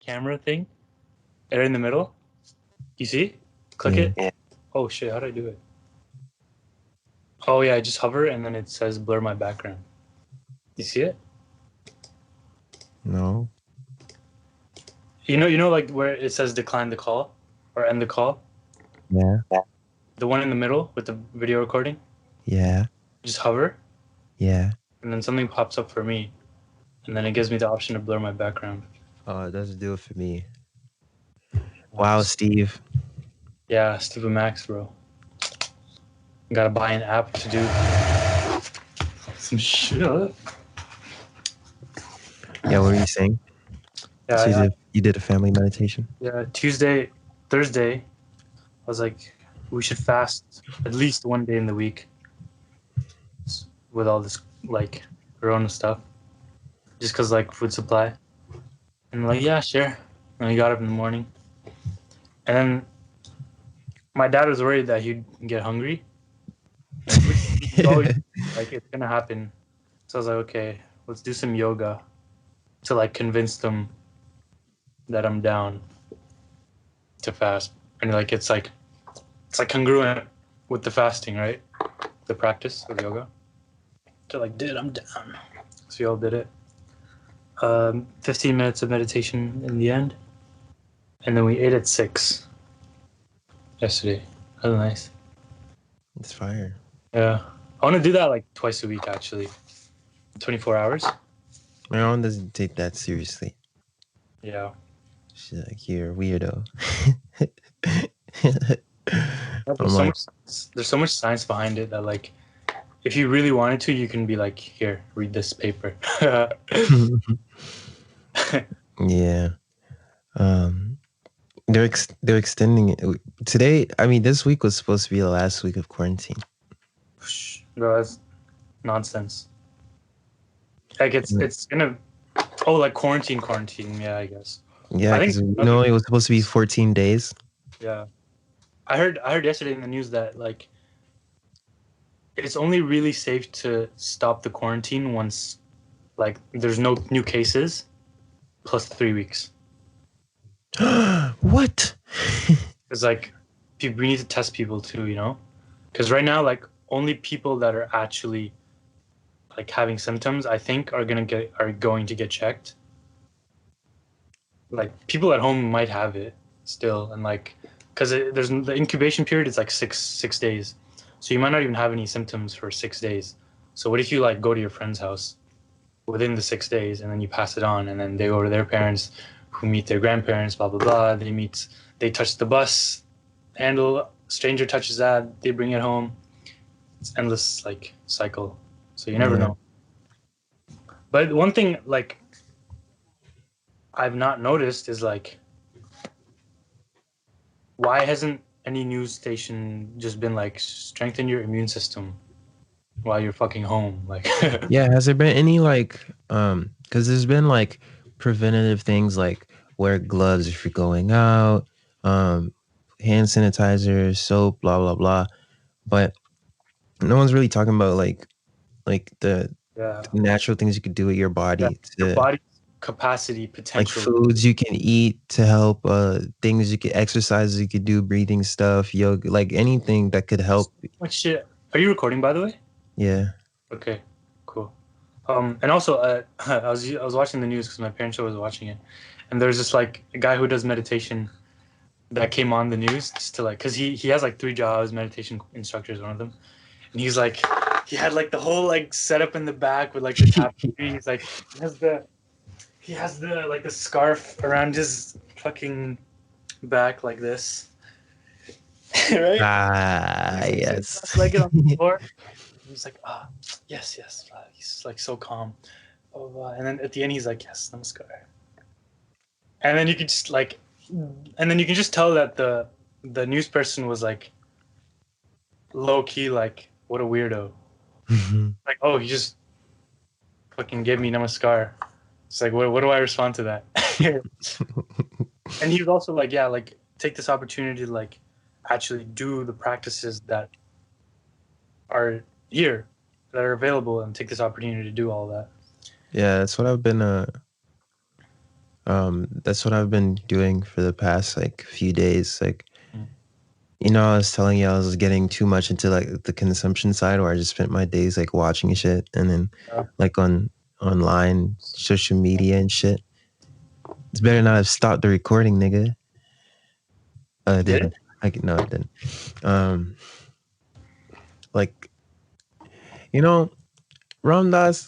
camera thing right in the middle. You see? Click it. Yeah. Oh shit, how do I do it? Oh yeah, I just hover and then it says blur my background. You see it? No. You know like where it says decline the call or end the call? Yeah. The one in the middle with the video recording? Yeah. Just hover. Yeah. And then something pops up for me. And then it gives me the option to blur my background. Oh, it doesn't do it for me. Wow, Steve. Yeah, Steve Max, bro. Gotta buy an app to do some shit. Yeah, what were you saying? Yeah, So you did a family meditation? Yeah, Thursday, I was like, we should fast at least one day in the week with all this like Corona stuff, just cause like food supply. And like, yeah, sure. And we got up in the morning, and then my dad was worried that he'd get hungry. He's always like, it's gonna happen. So I was like, okay, let's do some yoga to like convince them that I'm down to fast. And like it's like congruent with the fasting, right? The practice of yoga. So like, dude, I'm down. So we all did it. 15 minutes of meditation in the end. And then we ate at 6 yesterday. That was nice. It's fire. Yeah. I want to do that like twice a week, actually. 24 hours. My mom doesn't take that seriously. Yeah. She's like, you're a weirdo. There's so much science behind it that like, if you really wanted to, you can be like, here, read this paper. Yeah. They're extending it today. I mean, this week was supposed to be the last week of quarantine. Bro, that's nonsense. Like it's gonna like quarantine. Yeah, I guess. Yeah, because it was supposed to be 14 days. Yeah, I heard yesterday in the news that like it's only really safe to stop the quarantine once like there's no new cases plus 3 weeks. What? Because like we need to test people too, you know? Because right now like only people that are actually like having symptoms, I think, are going to get checked. Like people at home might have it still, and like because there's the incubation period is like six days, so you might not even have any symptoms for 6 days. So what if you like go to your friend's house within the 6 days and then you pass it on, and then they go to their parents who meet their grandparents, blah blah blah. They touch the bus handle, stranger touches that, they bring it home. It's endless like cycle. So you never know. But one thing like I've not noticed is like, why hasn't any news station just been like, strengthen your immune system while you're fucking home? Like, yeah, has there been any like, because there's been like preventative things like wear gloves if you're going out, hand sanitizer, soap, blah blah blah, but no one's really talking about like the natural things you could do with your body your body's capacity, potential, like foods you can eat to help, things you could exercises you could do, breathing stuff, yoga, like anything that could help. What shit? Are you recording, by the way? Yeah. Okay, cool. And also, I was watching the news because my parents was watching it, and there's this like a guy who does meditation that came on the news just to like, because he has like 3 jobs, meditation instructor is one of them, and he's like, he had like the whole like setup in the back with like the tapestry. He's like, he has the like the scarf around his fucking back like this. Right? Yes. Like it on the floor. He's like, yes. He's like so calm. And then at the end, he's like, yes, namaskar. And then you could just like, and then you can just tell that the news person was like, low key, like, what a weirdo. Like, oh, he just fucking gave me namaskar. It's like, what do I respond to that? And he was also like, yeah, like take this opportunity to like actually do the practices that are here, that are available, and take this opportunity to do all that. Yeah, that's what I've been That's what I've been doing for the past like few days. Like, Mm. I was telling you I was getting too much into like the consumption side, where I just spent my days like watching shit, and then Yeah. like on online social media and shit. It's better not have stopped the recording, nigga. It Did it? didn't. No, it didn't. Um, like you know, Ramdas,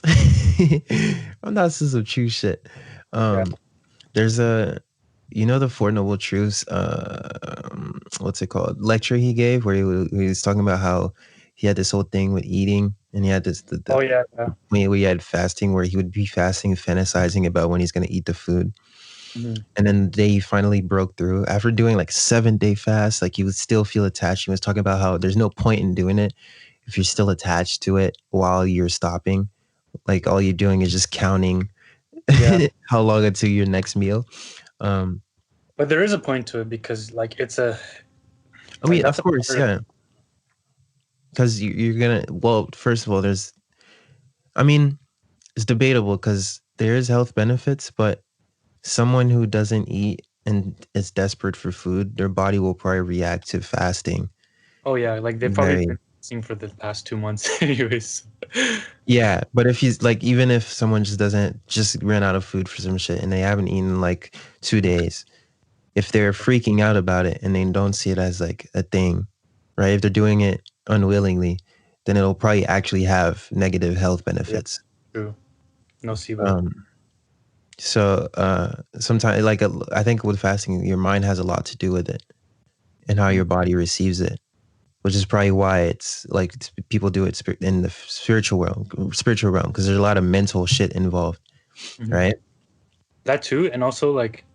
Ramdas is some true shit. Yeah. Um, there's the Four Noble Truths, what's it called? Lecture he gave where he was talking about how he had this whole thing with eating, and he had this Oh yeah. Yeah. when we had fasting where he would be fasting, fantasizing about when he's gonna eat the food. Mhm. And then the day he finally broke through after doing like 7-day fast, like he would still feel attached. He was talking about how there's no point in doing it if you're still attached to it while you're stopping. Like all you're doing is just counting Yeah. how long until your next meal. Um, But there is a point to it because like it's a I like mean, that's of a course, part of yeah, because you're gonna. Well, first of all, I mean, it's debatable because there is health benefits, but someone who doesn't eat and is desperate for food, their body will probably react to fasting. oh yeah, like they've probably Very been seeing for the past 2 months anyways. Yeah, but if he's like, even if someone just ran out of food for some shit and they haven't eaten like 2 days, if they're freaking out about it and they don't see it as like a thing, right? If they're doing it unwillingly, then it'll probably actually have negative health Yeah, benefits. true. Nocebo. Um, so sometimes, like, I think with fasting, your mind has a lot to do with it and how Mm. your body receives it, which is probably why it's like people do it in the spiritual realm, because there's a lot of mental shit involved, Mhm. right? That too, and also like,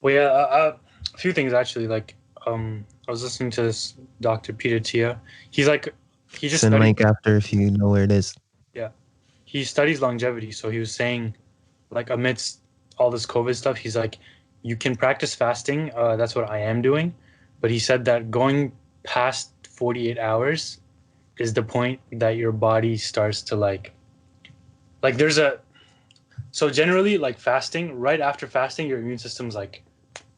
well, yeah, a few things actually. Like, I was listening to this Dr. Peter Tia. He's like, he just Send studied. link after if you know where it is. Yeah, he studies longevity. So he was saying, like, amidst all this COVID stuff, he's like, you can practice fasting. That's what I am doing. But he said that going past 48 hours is the point that your body starts to like there's a so generally like fasting right after fasting your immune system's like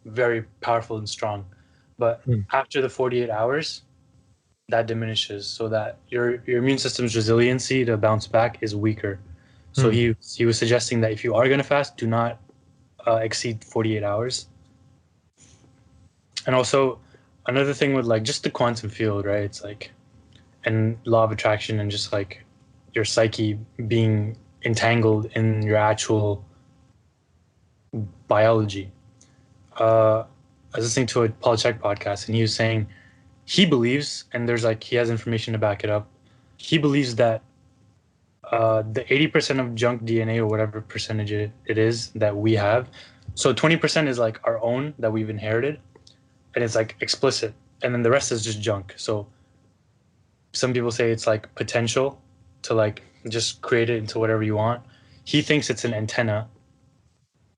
very powerful and strong, but Hmm. after the 48 hours that diminishes so that your immune system's resiliency to bounce back is weaker. So Hmm. he was suggesting that if you are going to fast, do not exceed 48 hours. And also another thing with like just the quantum field, right? It's like and law of attraction and just like your psyche being entangled in your actual biology. I was listening to a Paul Chek podcast, and he was saying he believes, and there's like he has information to back it up. He believes that the 80% of junk DNA or whatever percentage it is that we have, so 20% is like our own that we've inherited, and it's like explicit, and then the rest is just junk. So some people say it's like potential to like just create it into whatever you want. He thinks it's an antenna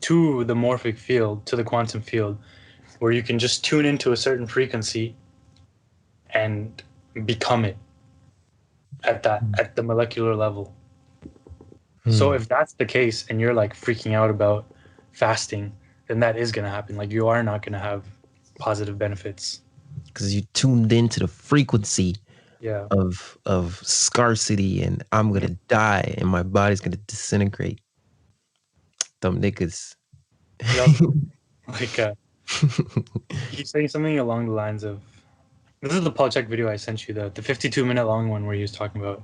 to the morphic field, to the quantum field, where you can just tune into a certain frequency and become it at the molecular level. So Hmm. if that's the case and you're like freaking out about fasting, then that is going to happen. Like you are not going to have positive benefits. Because you tuned into the frequency Yeah. of scarcity, and I'm gonna die and my body's gonna disintegrate. Them niggas. He also like he's saying something along the lines of this is the Paul Check video I sent you, the 52-minute long one where he was talking about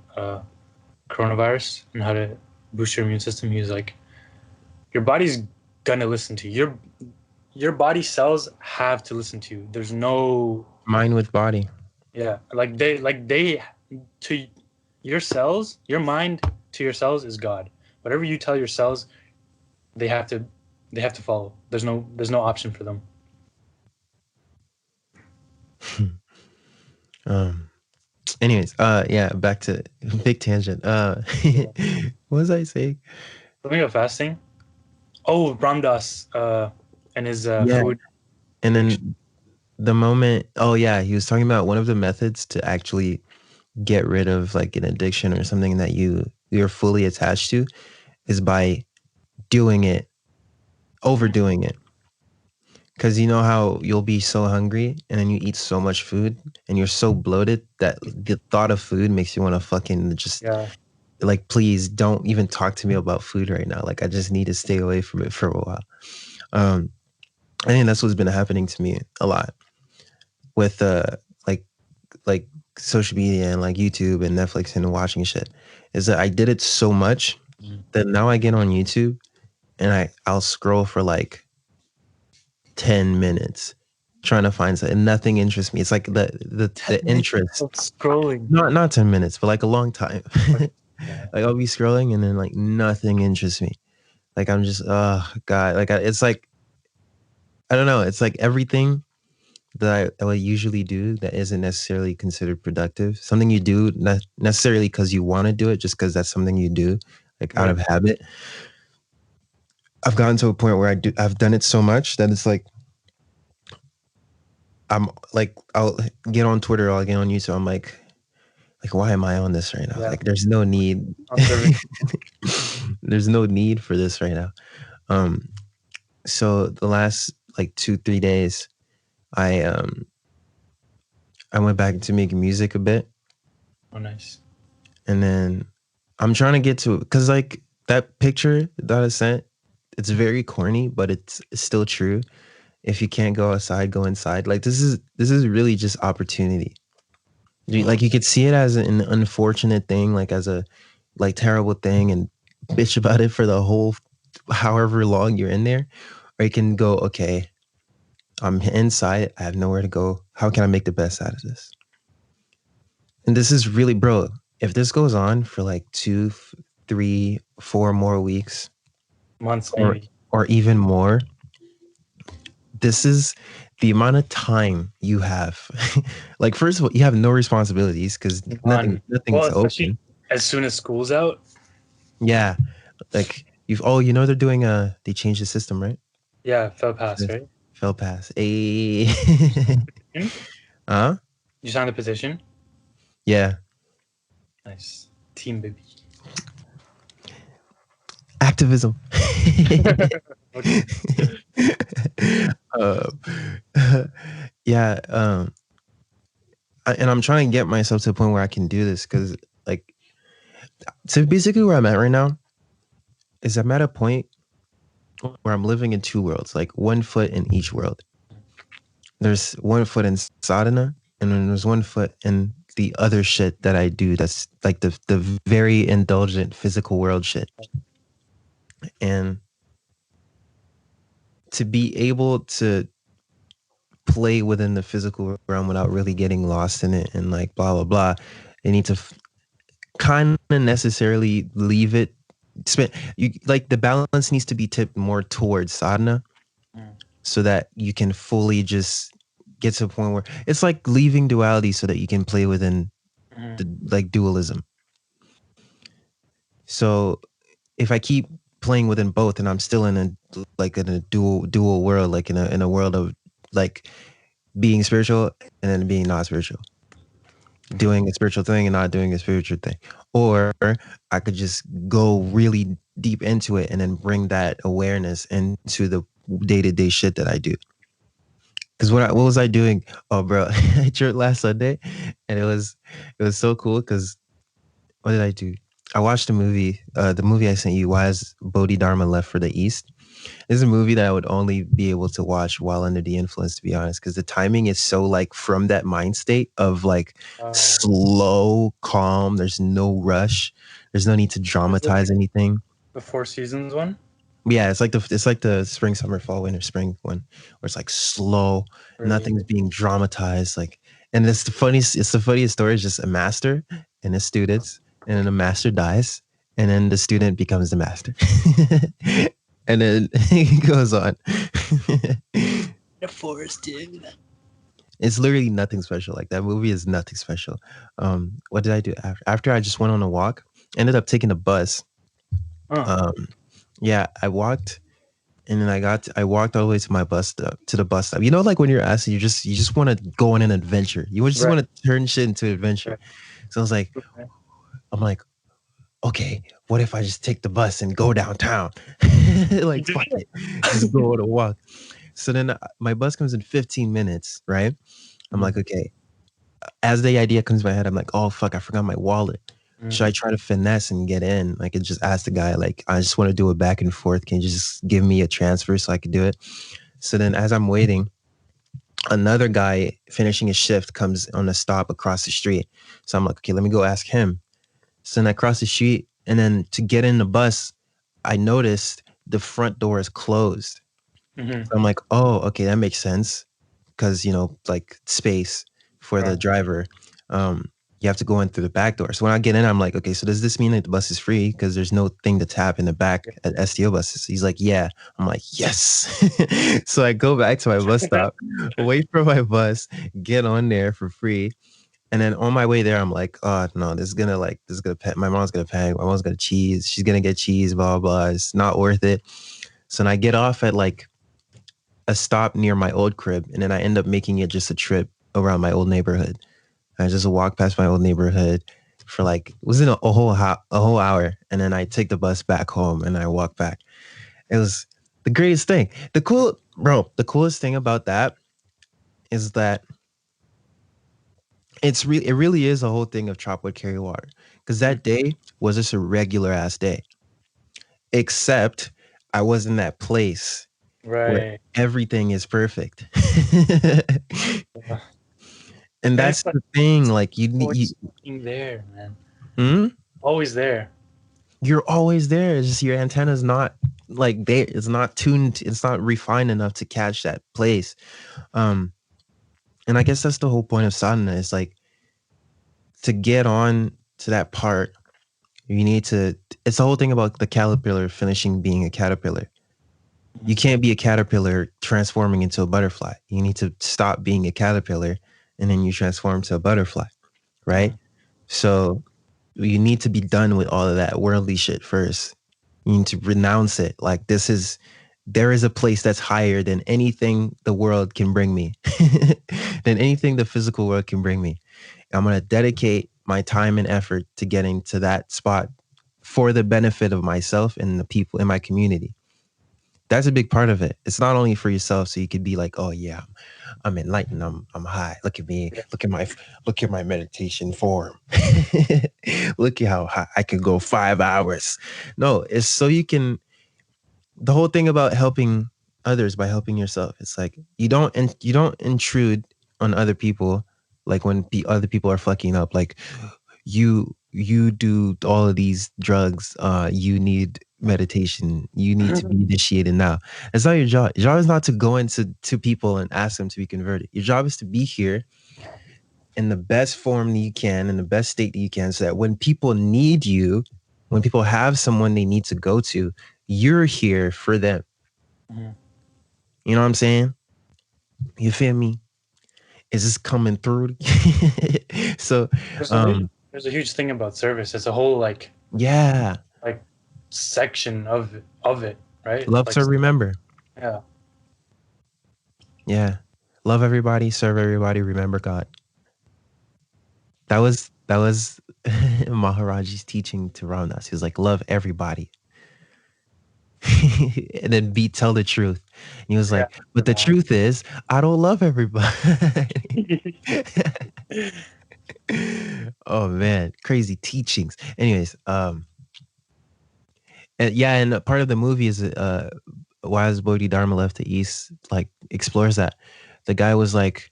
coronavirus and how to boost your immune system. He was like, your body's gonna listen to you. Your body cells have to listen to you. There's no Mind with body. yeah, like they to your cells, your mind to your cells is God. Whatever you tell your cells, they have to they have to follow. There's no option for them. um Anyways, yeah, back to big tangent. Yeah. What was I saying? Something about fasting. Oh, Ramdas and his Yeah. food And addiction. then the moment, oh yeah, he was talking about one of the methods to actually get rid of like an addiction or something that you're fully attached to is by doing it overdoing it. Because you know how you'll be so hungry and then you eat so much food and you're so bloated that the thought of food makes you want to fucking just Yeah. like, please don't even talk to me about food right now. Like, I just need to stay away from it for a while. Um, I think that's what's been happening to me a lot with like like social media and like YouTube and Netflix and watching shit. Is that I did it so much that now I get on YouTube and I'll scroll for like 10 minutes trying to find something. Nothing interests me. It's like the 10 minutes interest. of scrolling. Not 10 minutes, but like a long time. Yeah. Like I'll be scrolling and then like nothing interests me. Like I'm just oh god. Like it's like I don't know. It's like everything that I would usually do that isn't necessarily considered productive. Something you do not necessarily because you want to do it, just because that's something you do, like out Right. of habit. I've gotten to a point where I've done it so much that it's like I'm like I'll get on Twitter, I'll get on YouTube. I'm like why am I on this right now? Yeah. Like there's no need. On serving. There's no need for this right now. So the last like 2-3 days, I went back to making music a bit, Oh, nice. and then I'm trying to get to it because like that picture that I sent, it's very corny, but it's still true. If you can't go outside, go inside. Like this is really just opportunity. Like you could see it as an unfortunate thing, like as a like terrible thing, and bitch about it for the whole however long you're in there, or you can go, okay, I'm inside. I have nowhere to go. How can I make the best out of this? And this is really, bro. If this goes on for like 2, 3, 4 more weeks, Months, or maybe. even more, this is the amount of time you have. Like, first of all, you have no responsibilities because Well, nothing's especially open. as soon as school's out. Yeah, like they're doing they changed the system, right? Yeah, fell pass, right? Fell pass. A Hmm? huh? You signed the petition? Yeah. Nice. Team baby. Activism. Okay. um, yeah. And I'm trying to get myself to a point where I can do this because, like, so basically where I'm at right now is I'm at a point where I'm living in two worlds, like 1 foot in each world. There's 1 foot in sadhana, and then there's 1 foot in the other shit that I do. That's like the very indulgent physical world shit. And to be able to play within the physical realm without really getting lost in it and like blah blah blah, they need to kind of necessarily leave it. You like the balance needs to be tipped more towards sadhana, so that you can fully just get to a point where it's like leaving duality so that you can play within the like dualism. So if I keep playing within both and I'm still in a dual world, like in a world of like being spiritual and then being not spiritual, doing a spiritual thing and not doing a spiritual thing, or I could just go really deep into it and then bring that awareness into the day-to-day shit that I do. Because what was I doing? Oh, bro, I tripped last Sunday, and it was so cool. Because what did I do? I watched a movie. The movie I sent you. Why is Bodhi-Dharma left for the East? This is a movie that I would only be able to watch while under the influence, to be honest, because the timing is so like from that mind state of like slow, calm. There's no rush. There's no need to dramatize anything. The Four Seasons one? Yeah, it's like the spring, summer, fall, winter, spring one, where it's like slow, Really? nothing's being dramatized. Like, and it's the funniest story is just a master and his students, and then the master dies, and then the student becomes the master, and then he goes on. The forest, dude. It's literally nothing special. Like that movie is nothing special. What did I do after? After I just went on a walk, ended up taking a bus. Yeah, I walked, and then I walked all the way to my bus stop, to the bus stop. You know, like when you're asked, you just want to go on an adventure. You just want to turn shit into adventure. Right. So I was like, I'm like, okay, what if I just take the bus and go downtown? You Like, did fuck it, just go on a walk. So then my bus comes in 15 minutes, right? I'm Mm, like, okay. As the idea comes to my head, I'm like, oh fuck, I forgot my wallet. Should mm, I try to finesse and get in? Like, and just ask the guy, like, I just want to do it back and forth. Can you just give me a transfer so I can do it? So then, as I'm waiting, another guy finishing his shift comes on a stop across the street. So I'm like, okay, let me go ask him. So then I cross the street, and then to get in the bus, I noticed the front door is closed. mhm. So I'm like, oh, okay, that makes sense because like space for the Right. driver. You have to go in through the back door. So when I get in, I'm like, okay, so does this mean that the bus is free because there's no thing to tap in the back at STO buses? He's like, yeah. I'm like, yes. So I go back to my bus stop, wait for my bus, get on there for free. And then on my way there, I'm like, oh no, my mom's gonna panic. My mom's gonna cheese. She's gonna get cheese, blah, blah, blah. It's not worth it. So then I get off at like a stop near my old crib, and then I end up making it just a trip around my old neighborhood. I just walk past my old neighborhood for like, it wasn't a whole hour, and then I take the bus back home and I walk back. It was the greatest thing. The coolest thing about that is that it really is a whole thing of chop wood carry water, because Mm, that day was just a regular ass day, except I was in that place where right. everything is perfect. Yeah. And And that's it's like the thing, it's like always fucking there, man. hmm? Always there. You're always there. It's just your antenna's not like there. It's not tuned. It's not refined enough to catch that place. Um, and I guess that's the whole point of sadhana. Is like to get on to that part. You need to. It's the whole thing about the caterpillar finishing being a caterpillar. You Mhm. can't be a caterpillar transforming into a butterfly. You need to stop being a caterpillar, and then you transform to a butterfly, right? Mhm. So you need to be done with all of that worldly shit first. You need to renounce it. Like there is a place that's higher than anything the world can bring me, than anything the physical world can bring me. I'm going to dedicate my time and effort to getting to that spot for the benefit of myself and the people in my community. That's a big part of it. It's not only for yourself, so you could be like, oh yeah, I'm enlightened. I'm high. Look at me. Yeah. Look at my meditation form. Look at how high I can go 5 hours. No, it's so you can. The whole thing about helping others by helping yourself. It's like you don't intrude on other people. Like when other people are fucking up. Like you do all of these drugs. You need meditation. You need to be initiated now. It's not your job. Your job is not to go into to people and ask them to be converted. Your job is to be here in the best form that you can, in the best state that you can, so that when people need you, when people have someone they need to go to, you're here for them. Mhm. You know what I'm saying? You feel me? Is this coming through? So, There's a um, huge thing about service. It's a whole yeah, like section of it, right? love Like to remember. yeah. Yeah, love everybody, serve everybody, remember God. That was Maharaji's teaching to Ramdas. He was like, love everybody, and then tell the truth. And he was Yeah. like, but the truth is, I don't love everybody. Oh man, crazy teachings. Anyways, and yeah, and part of the movie is why has Bodhi-Dharma left the East? Like explores that. The guy was like,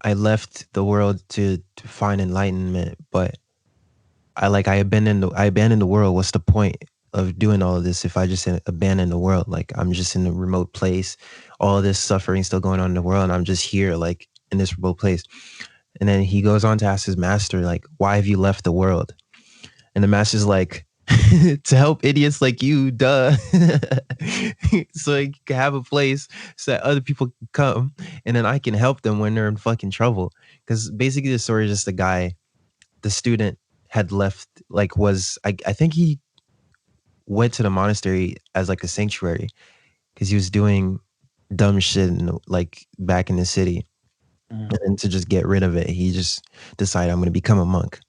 I left the world to find enlightenment, but I abandoned the world. What's the point of doing all of this if I just abandon the world? Like I'm just in a remote place, all of this suffering still going on in the world, and I'm just here like in this remote place. And then he goes on to ask his master, like, why have you left the world? And the master's like, to help idiots like you, duh. So you can have a place so that other people can come and then I can help them when they're in fucking trouble. Because basically the story is just the student had left, like I think he went to the monastery as like a sanctuary because he was doing dumb shit like back in the city. Mhm. And then to just get rid of it, he just decided I'm going to become a monk.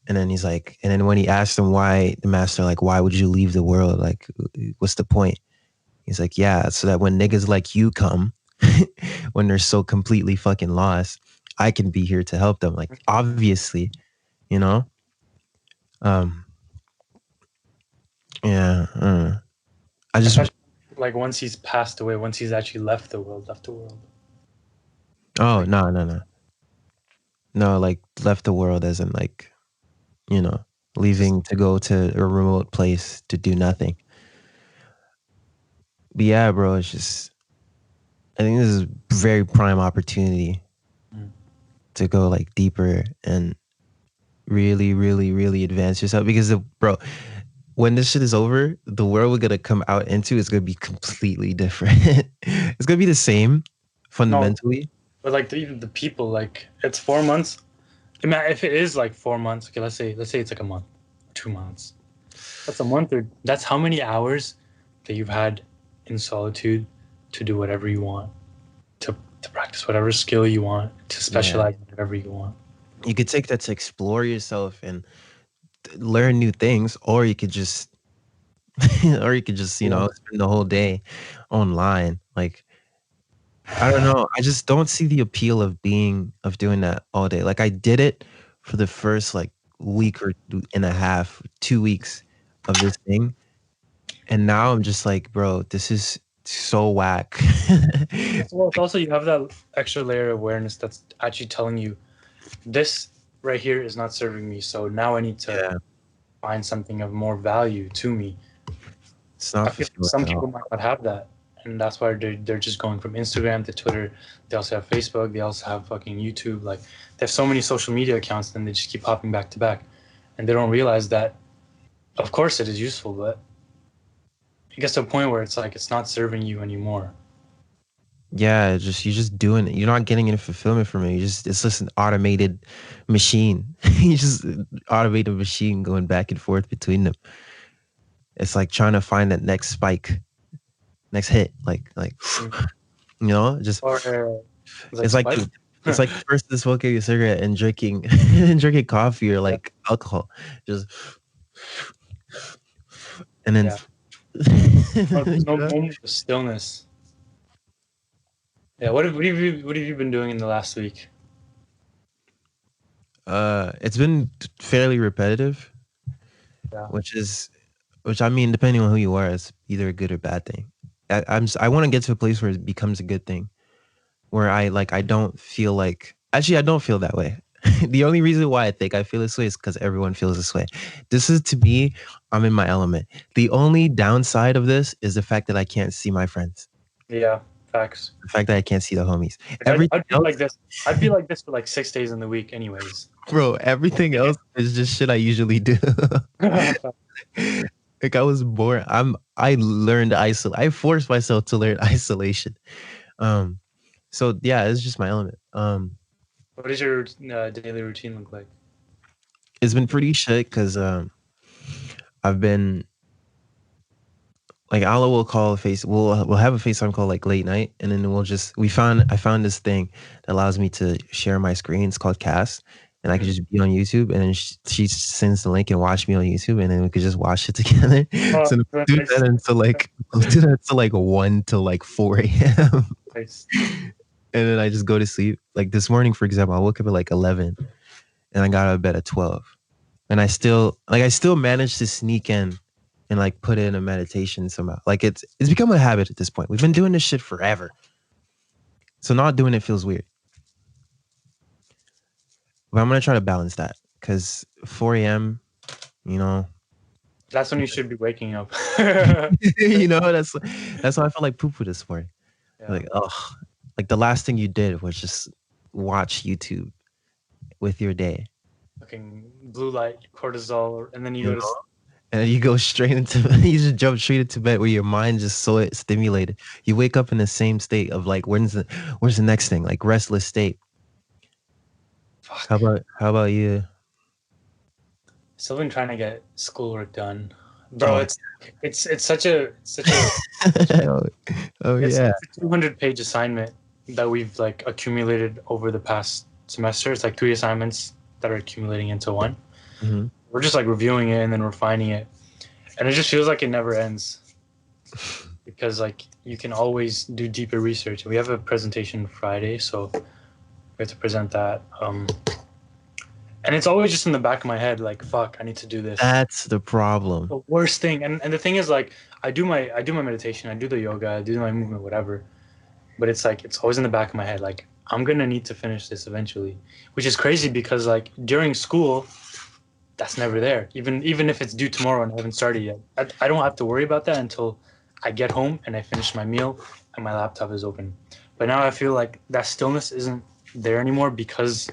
And then he's like, and then when he asked him why, the master, like, why would you leave the world? Like, what's the point? He's like, yeah, so that when niggas like you come, when they're so completely fucking lost, I can be here to help them. Like, obviously, you know? Um, yeah. I just, Especially like once he's passed away, once he's actually left the world. oh, Like, no. No, like, left the world as in, like, you know, just leaving to go to a remote place to do nothing. But yeah, bro, it's just, I think this is a very prime opportunity mm. to go like deeper and really, really, really advance yourself. Because, bro, when this shit is over, the world we're gonna come out into is gonna be completely different. It's gonna be the same No, fundamentally. but like even the people, like it's 4 months. I mean, if it is like 4 months, okay, let's say it's like a month, 2 months. That's a month, or that's how many hours that you've had in solitude to do whatever you want, to practice whatever skill you want, to Yeah, specialize in whatever you want. you could take that to explore yourself and learn new things, or you could just, or you could just, Yeah. spend the whole day online. Like, I don't know. I just don't see the appeal of doing that all day. Like I did it for the first like week or and a half, 2 weeks of this thing. And now I'm just like, bro, this is so whack. Well, it's also you have that extra layer of awareness that's actually telling you this right here is not serving me. So now I need to Yeah, find something of more value to me. it's not I feel like fulfilling some at all. people might not have that, and that's why they're just going from Instagram to Twitter. They also have Facebook. They also have fucking YouTube. Like they have so many social media accounts, and they just keep hopping back to back, and they don't realize that. Of course, it is useful, but it gets to a point where it's like it's not serving you anymore. Yeah, just you're just doing it. You're not getting any fulfillment from it. It's just an automated machine. You just automated machine going back and forth between them. It's like trying to find that next spike, next hit. Like Mm. just Or like it's like Spike. it's like the person smoking a cigarette and drinking and drinking coffee or Yeah, like alcohol. Just and then yeah. No, there's you no know? moment of stillness. Yeah. What have you been doing in the last week? It's been fairly repetitive, Yeah. which is which I mean, depending on who you are, it's either a good or bad thing. I want to get to a place where it becomes a good thing, where I don't feel like actually I don't feel that way. The only reason why I think I feel this way is because everyone feels this way. This is to me, I'm in my element. The only downside of this is the fact that I can't see my friends. Yeah. Facts. The fact that I can't see the homies. Like Everything I'd be else, like this. I'd be like this for like 6 days in the week, anyways. bro, everything else is just shit I usually do. Like I was born, I learned isolate. I forced myself to learn isolation. Um, so yeah, it's just my element. What does your daily routine look like? It's been pretty shit because I've been like Allah will call a face. We'll have a FaceTime call like late night, and then I found this thing that allows me to share my screen. It's called Cast, and I can Mm. just be on YouTube, and then she sends the link and watch me on YouTube, and then we could just watch it together. Oh, So very do nice. that until like we'll do that until like 1 to like 4 a.m. Nice. And then I just go to sleep. Like this morning, for example, I woke up at like 11, and I got out of bed at 12, and I still managed to sneak in and like put in a meditation somehow. Like it's become a habit at this point. We've been doing this shit forever. So not doing it feels weird. But I'm gonna try to balance that because 4 a.m., you know, That's when you should be waking up. Yeah. that's why I felt like poo poo this morning. Like, oh, like the last thing you did was just watch YouTube with your day, Fucking blue light, cortisol, and then you you go know? to And then you go straight into you just jump straight into bed where your mind just so stimulated. You wake up in the same state of like where's the next thing? Like restless state. fuck. How about you? Still been trying to get schoolwork done, bro. Oh, It's such a oh, oh it's yeah. a 200-page assignment that we've like accumulated over the past semester. It's like 3 assignments that are accumulating into one. Mhm. We're just like reviewing it and then refining it, and it just feels like it never ends because like you can always do deeper research. We have a presentation Friday, so we have to present that. And it's always just in the back of my head, like, fuck, I need to do this. That's the problem. The worst thing. And the thing is, like, I do my meditation, I do the yoga, I do my movement, whatever. But it's like it's always in the back of my head, like, I'm gonna need to finish this eventually. Which is crazy because like during school, that's never there. Even if it's due tomorrow and I haven't started yet. I don't have to worry about that until I get home and I finish my meal and my laptop is open. But now I feel like that stillness isn't there anymore because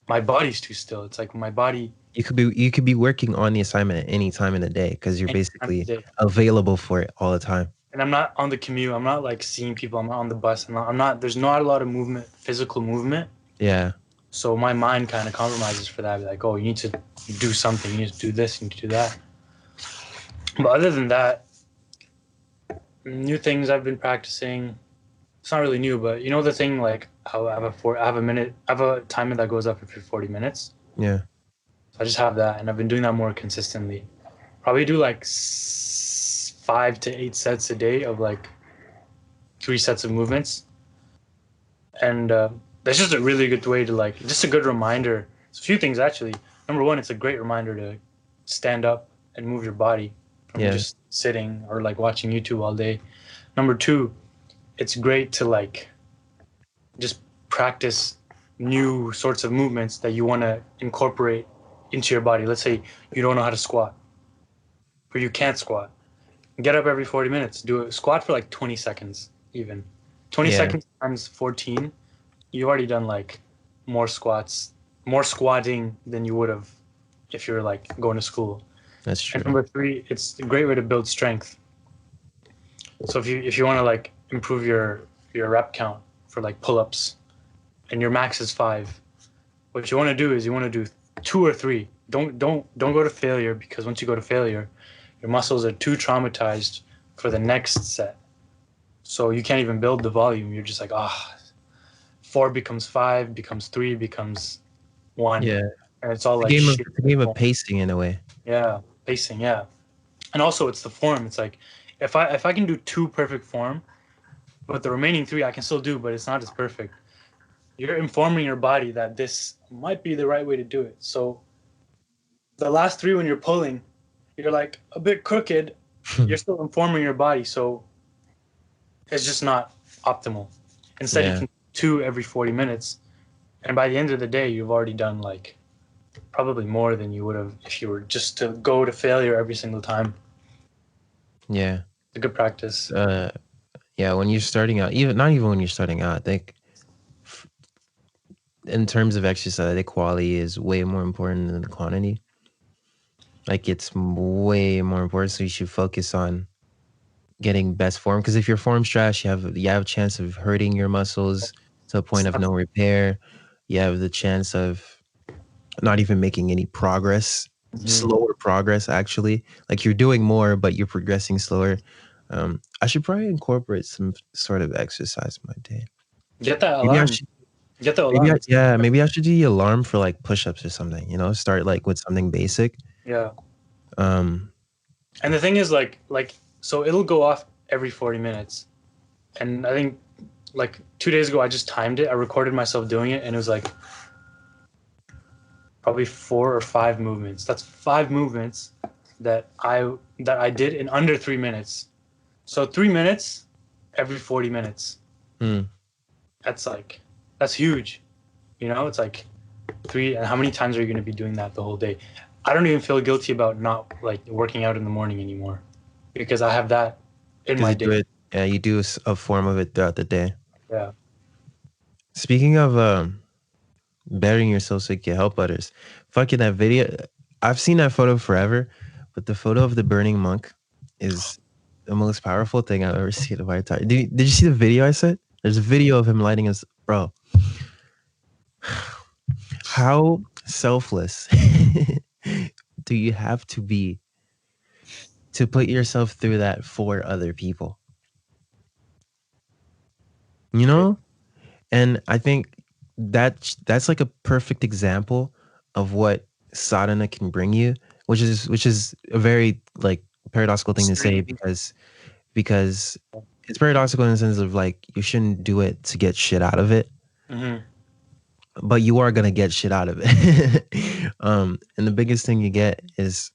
my body's too still. It's like my body You could be working on the assignment at any time in the day because you're any time of basically the day. available for it all the time. And I'm not on the commute. I'm not like seeing people. I'm not on the bus. I'm not. There's not a lot of movement, physical movement. Yeah. So my mind kind of compromises for that. Like, oh, you need to do something. You need to do this. You need to do that. But other than that, new things I've been practicing. It's not really new, but you know the thing like how I have a minute. I have a timer that goes up every 40 minutes. Yeah. So I just have that, and I've been doing that more consistently. Probably do like 5 to 8 sets a day of like 3 sets of movements. And that's just a really good way to like just a good reminder. It's a few things actually. Number one, it's a great reminder to stand up and move your body from Yeah. just sitting or like watching YouTube all day. Number two, it's great to like just practice new sorts of movements that you want to incorporate into your body. Let's say you don't know how to squat or you can't squat. Get up every 40 minutes. Do a squat for like 20 seconds even. 20 Yeah. seconds times 14, you've already done like more squats, more squatting than you would have if you were like going to school. That's And true. number three, it's a great way to build strength. So if you want to like improve your rep count for like pull-ups and your max is 5, what you want to do is you want to do 2 or 3. Don't go to failure because once you go to failure, your muscles are too traumatized for the next set. So you can't even build the volume. You're just like, 4 becomes 5, becomes 3, becomes 1. Yeah. And it's all like shit. It's a game of pacing in a way. Yeah, pacing, yeah. And also it's the form. It's like if I can do 2 perfect form, but the remaining 3 I can still do, but it's not as perfect. You're informing your body that this might be the right way to do it. So the last 3 when you're pulling, you're like a bit crooked, you're still informing your body, so it's just not optimal. Instead, you can 2 every 40 minutes, and by the end of the day, you've already done like probably more than you would have if you were just to go to failure every single time. Yeah. It's a good practice. Yeah, when you're starting out, not even when you're starting out, I think in terms of exercise, the quality is way more important than the quantity. Like it's way more important. So you should focus on getting best form. Because if your form's trash, you have a chance of hurting your muscles to a point of no repair. You have the chance of not even making any progress, slower progress actually. Like you're doing more, but you're progressing slower. I should probably incorporate some sort of exercise in my day. Get that Maybe I alarm. should. Get the alarm. Maybe I should do the alarm for like push-ups or something. You know, start like with something basic. Yeah. Um, And the thing is, like so it'll go off every 40 minutes, and I think like 2 days ago I just timed it. I recorded myself doing it, and it was like probably 4 or 5 movements. That's 5 movements that I did in under 3 minutes. So 3 minutes every 40 minutes. That's huge. You know, it's like 3, and how many times are you going to be doing that the whole day? I don't even feel guilty about not like working out in the morning anymore because I have that in my day. Yeah, you do a form of it throughout the day. Yeah. Speaking of bettering yourself so you can help others, fucking that video. I've seen that photo forever, but the photo of the burning monk is the most powerful thing I've ever seen in my entire. Did you see the video I sent? There's a video of him lighting his bro. How selfless do you have to be to put yourself through that for other people? You know? And I think that's like a perfect example of what sadhana can bring you, which is a very like paradoxical thing to say Extreme. because it's paradoxical in the sense of like you shouldn't do it to get shit out of it, Mm-hmm. but you are gonna get shit out of it. And the biggest thing you get is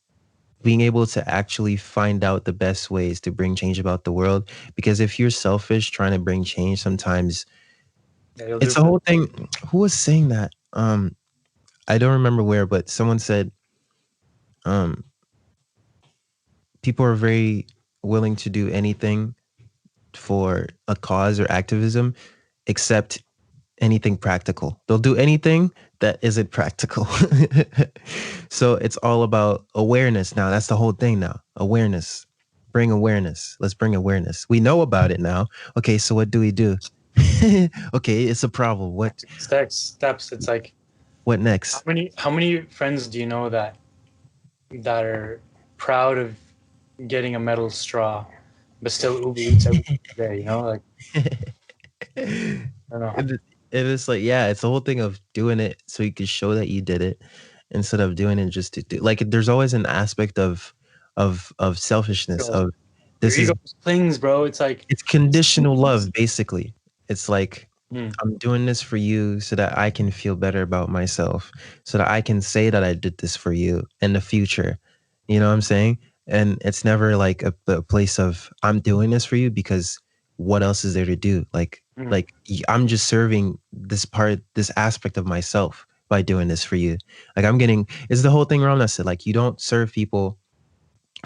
being able to actually find out the best ways to bring change about the world. Because if you're selfish trying to bring change, sometimes Yeah, you'll do it's it a for whole thing. Who was saying that? I don't remember where, but someone said um people are very willing to do anything for a cause or activism except anything practical. They'll do anything that isn't practical. So it's all about awareness now. That's the whole thing now. Awareness. Bring awareness. Let's bring awareness. We know about it now. Okay, so what do we do? Okay, it's a problem. steps. It's like What how next? many friends do you know that are proud of getting a metal straw, but still Uber Eats every day? You know, like I don't know. It, it is like, yeah, it's the whole thing of doing it so you can show that you did it instead of doing it just to do. Like, there's always an aspect of selfishness. Ego. Of Your this is ego clings, bro. It's like it's conditional love, basically. It's like mm, I'm doing this for you so that I can feel better about myself, so that I can say that I did this for you in the future. You know what I'm saying? And it's never like a place of I'm doing this for you because what else is there to do? mm, I'm just serving this aspect of myself by doing this for you. Like I'm getting it's the whole thing around that said like you don't serve people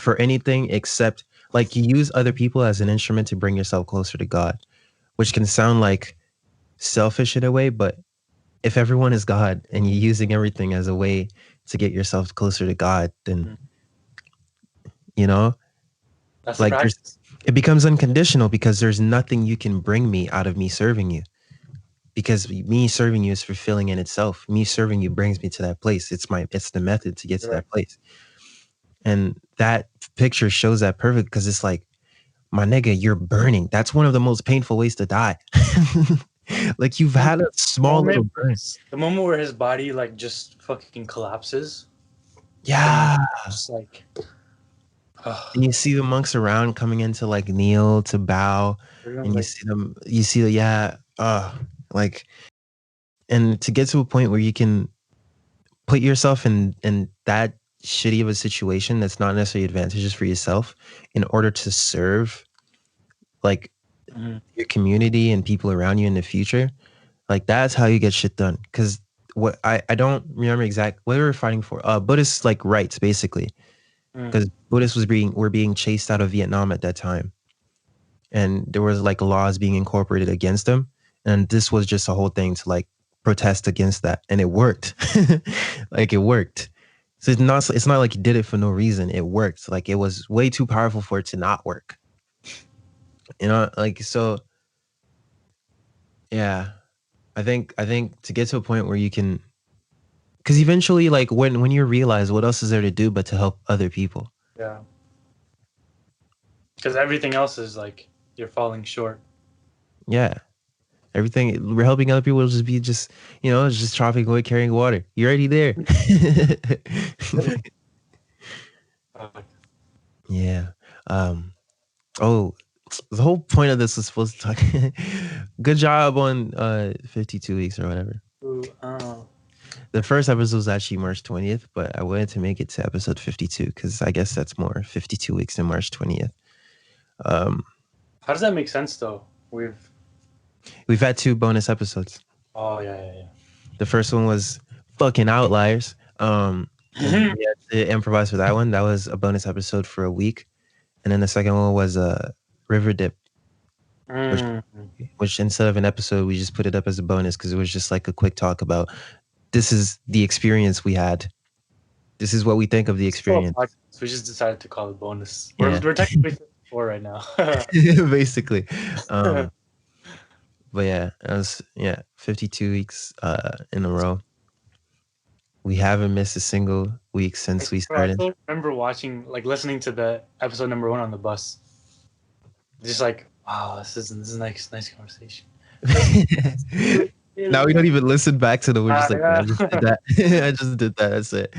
for anything except like you use other people as an instrument to bring yourself closer to God, which can sound like selfish in a way, but if everyone is God and you're using everything as a way to get yourself closer to God, then mm. you know, That's the like practice. it becomes unconditional because there's nothing you can bring me out of me serving you. Because me serving you is fulfilling in itself. Me serving you brings me to that place. It's the method to get to You're right. that place. And that picture shows that perfect because it's like, my nigga, you're burning. That's one of the most painful ways to die. Like you've The had a small little burn. the moment where his body like just fucking collapses, then Yeah. just like, And you see the monks around coming in to like kneel to bow, and like you see the yeah, like, and to get to a point where you can put yourself in that shitty of a situation that's not necessarily advantageous for yourself in order to serve like mhm. your community and people around you in the future, like that's how you get shit done. Because what I don't remember exact what we were fighting for. Buddhist like rights basically, Mm, because Buddhists were being chased out of Vietnam at that time, and there was like laws being incorporated against them, and this was just a whole thing to like protest against that, and it worked. Like it worked. So it's not like you did it for no reason. It worked. Like it was way too powerful for it to not work. You know, like so yeah. I think to get to a point where you can, because eventually like when you realize what else is there to do but to help other people. yeah, because everything else is like you're falling short. Yeah. Everything we're helping other people will just be just, it's just chopping away, carrying water. You're already there. Uh, Yeah. Um, oh, the whole point of this was supposed to talk. Good job on 52 weeks or whatever. oh, The first episode was actually March 20th, but I wanted to make it to episode 52 because I guess that's more 52 weeks than March 20th. Um, how does that make sense though? we've had 2 bonus episodes. Oh yeah. The first one was fucking outliers. And we had to improvise for that one. That was a bonus episode for a week. And then the second one was a river dip, which Mm. which instead of an episode, we just put it up as a bonus because it was just like a quick talk about this is the experience we had. This is what we think of the Still a experience. podcast. We just decided to call it bonus. Yeah, We're technically 54 right now. basically. But yeah, it was 52 weeks in a row. We haven't missed a single week since we Bro, I started. still remember watching, like, listening to the episode number 1 on the bus. Just like, wow, this is nice conversation. Now we don't even listen back to them. We're just like, yeah, I Yeah. just did that. I just did that. That's it.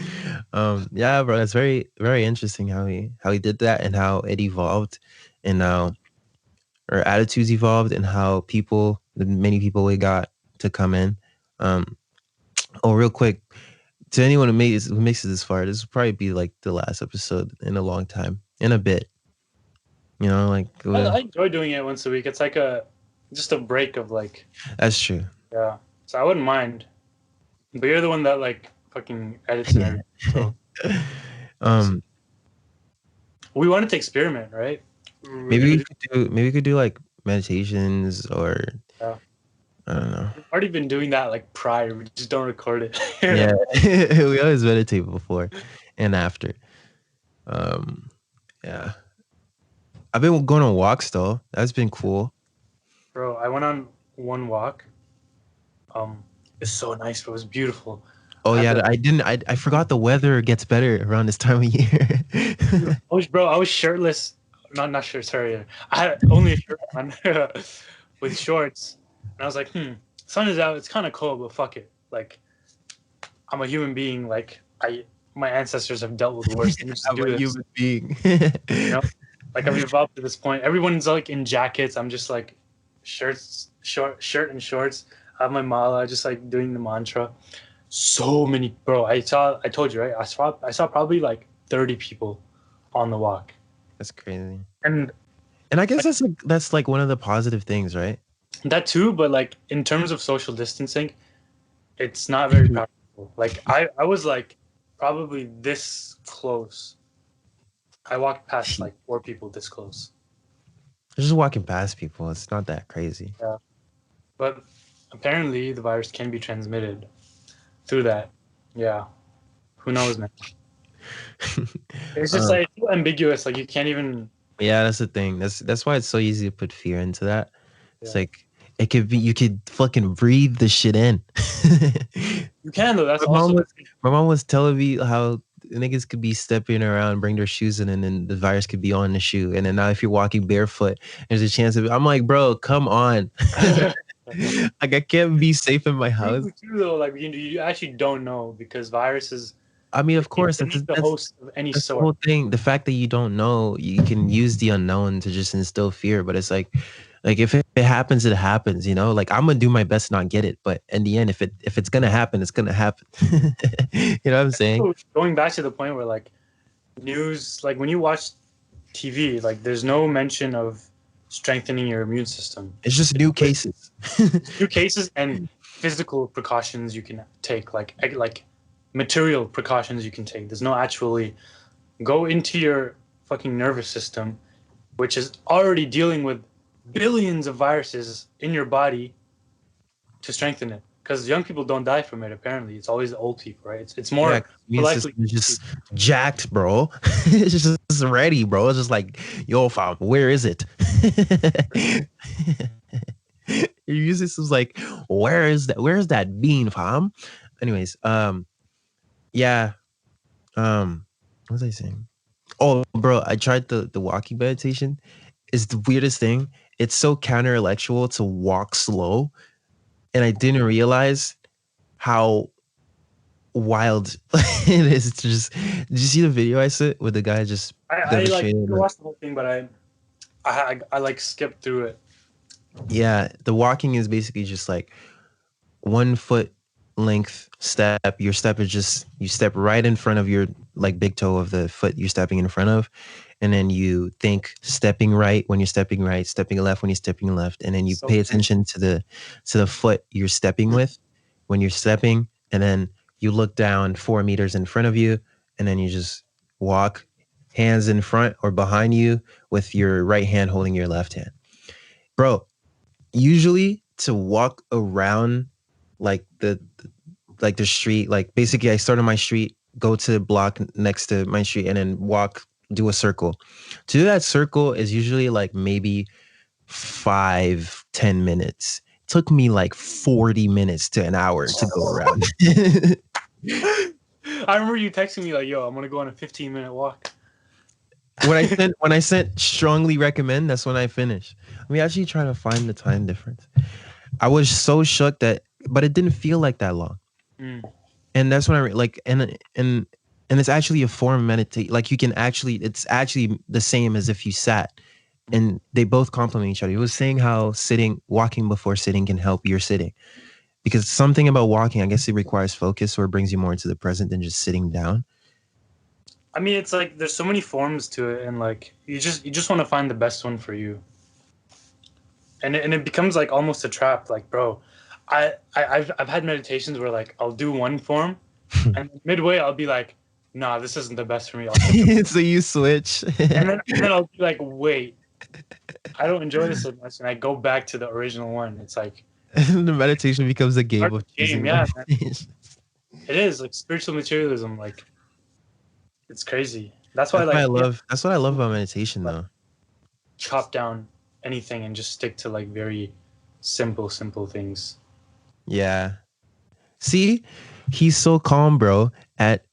Yeah, bro, it's very, very interesting how he did that and how it evolved, and how our attitudes evolved, and how the many people we got to come in. Um, oh, real quick, to anyone who makes it this far, this will probably be like the last episode in a long time, in a bit. Like I enjoy doing it once a week. It's like just a break of like, that's true. yeah. So I wouldn't mind. But you're the one that like fucking edits and Yeah. everything. So um, we wanted to experiment, right? maybe we could do like meditations, or Yeah. I don't know. We've already been doing that like prior. We just don't record it. Yeah, we always meditate before and after. Um, yeah, I've been going on walks though. That's been cool. Bro, I went on one walk. It's so nice, bro. It was beautiful. Oh I had yeah, the- I didn't. I forgot the weather gets better around this time of year. I was shirtless. Not sure. Sorry, I had only a shirt on with shorts, and I was like, sun is out. It's kind of cold, but fuck it. Like, I'm a human being. Like, my ancestors have dealt with worse. Let me just I'm do a this. human being. You know, like I've evolved to this point. Everyone's like in jackets. I'm just like shirt and shorts. I have my mala, just like doing the mantra. So many, bro. I told you, right? I saw probably like 30 people on the walk. That's crazy. And I guess that's like one of the positive things, right? that too, but like in terms of social distancing, it's not very practical. Like I was like probably this close. I walked past like 4 people this close. Just walking past people, it's not that crazy. Yeah. But apparently the virus can be transmitted through that. Yeah. Who knows, man? It's just like it's so ambiguous. Like you can't even. Yeah, that's the thing. That's why it's so easy to put fear into that. It's Yeah. like you could fucking breathe the shit in. You can though. That's my also. my mom was telling me how niggas could be stepping around, bring their shoes in, and then the virus could be on the shoe. And then now if you're walking barefoot, there's a chance of it. I'm like, bro, come on. Like I can't be safe in my house. True though, like you actually don't know because viruses. I mean, of course, That's the host of any that's the sort. whole thing. The fact that you don't know, you can use the unknown to just instill fear. But it's like if it happens, it happens. Like I'm gonna do my best to not get it. But in the end, if it's gonna happen, it's gonna happen. You know what I'm saying? So going back to the point where like news, like when you watch TV, like there's no mention of strengthening your immune system. It's just new cases. New cases and physical precautions you can take, like material precautions you can take. There's no actually go into your fucking nervous system, which is already dealing with billions of viruses in your body, to strengthen it. Because young people don't die from it. Apparently, it's always the old people, right? It's more immune likely. system is just jacked, bro. It's just ready, bro. It's just like, yo, fam, where is it? Your immune system's like, where is that? Where's that bean, fam? Anyways, yeah. What was I saying? Oh, bro, I tried the walking meditation. It's the weirdest thing. It's so counter-intellectual to walk slow, and I didn't realize how wild it is to just. Did you see the video I sent with the guy just? I watched the whole thing, but I like skipped through it. Yeah, the walking is basically just like 1 foot length step. Your step is just you step right in front of your like big toe of the foot you're stepping in front of, and then you think stepping right when you're stepping right, stepping left when you're stepping left, and then you pay attention to the foot you're stepping with when you're stepping, and then you look down 4 meters in front of you, and then you just walk hands in front or behind you with your right hand holding your left hand. Bro, usually to walk around like the street, like basically I start on my street, go to the block next to my street, and then do a circle. To do that circle is usually like maybe 5-10 minutes. It took me like 40 minutes to an hour to go around. I remember you texting me like, yo, I'm gonna go on a 15-minute walk. When I sent strongly recommend, that's when I finished. Let me actually try to find the time difference. I was so shook that but it didn't feel like that long. Mm. And that's when like, and it's actually a form of meditate. Like you can actually, it's actually the same as if you sat, and they both complement each other. He was saying how walking before sitting can help your sitting, because something about walking, I guess it requires focus, or it brings you more into the present than just sitting down. I mean, it's like there's so many forms to it, and like you just want to find the best one for you, and it becomes like almost a trap. Like, bro, I've had meditations where like I'll do one form, and midway I'll be like, nah, this isn't the best for me. I'll switch up. So you switch. And then I'll be like, wait, I don't enjoy this so much, and I go back to the original one. It's like The meditation becomes a game hard of game, choosing yeah, man. meditation. It is like spiritual materialism. Like it's crazy. That's why like yeah, That's what I love about meditation, like though. chop down anything and just stick to like very simple things. Yeah. See, he's so calm, bro. At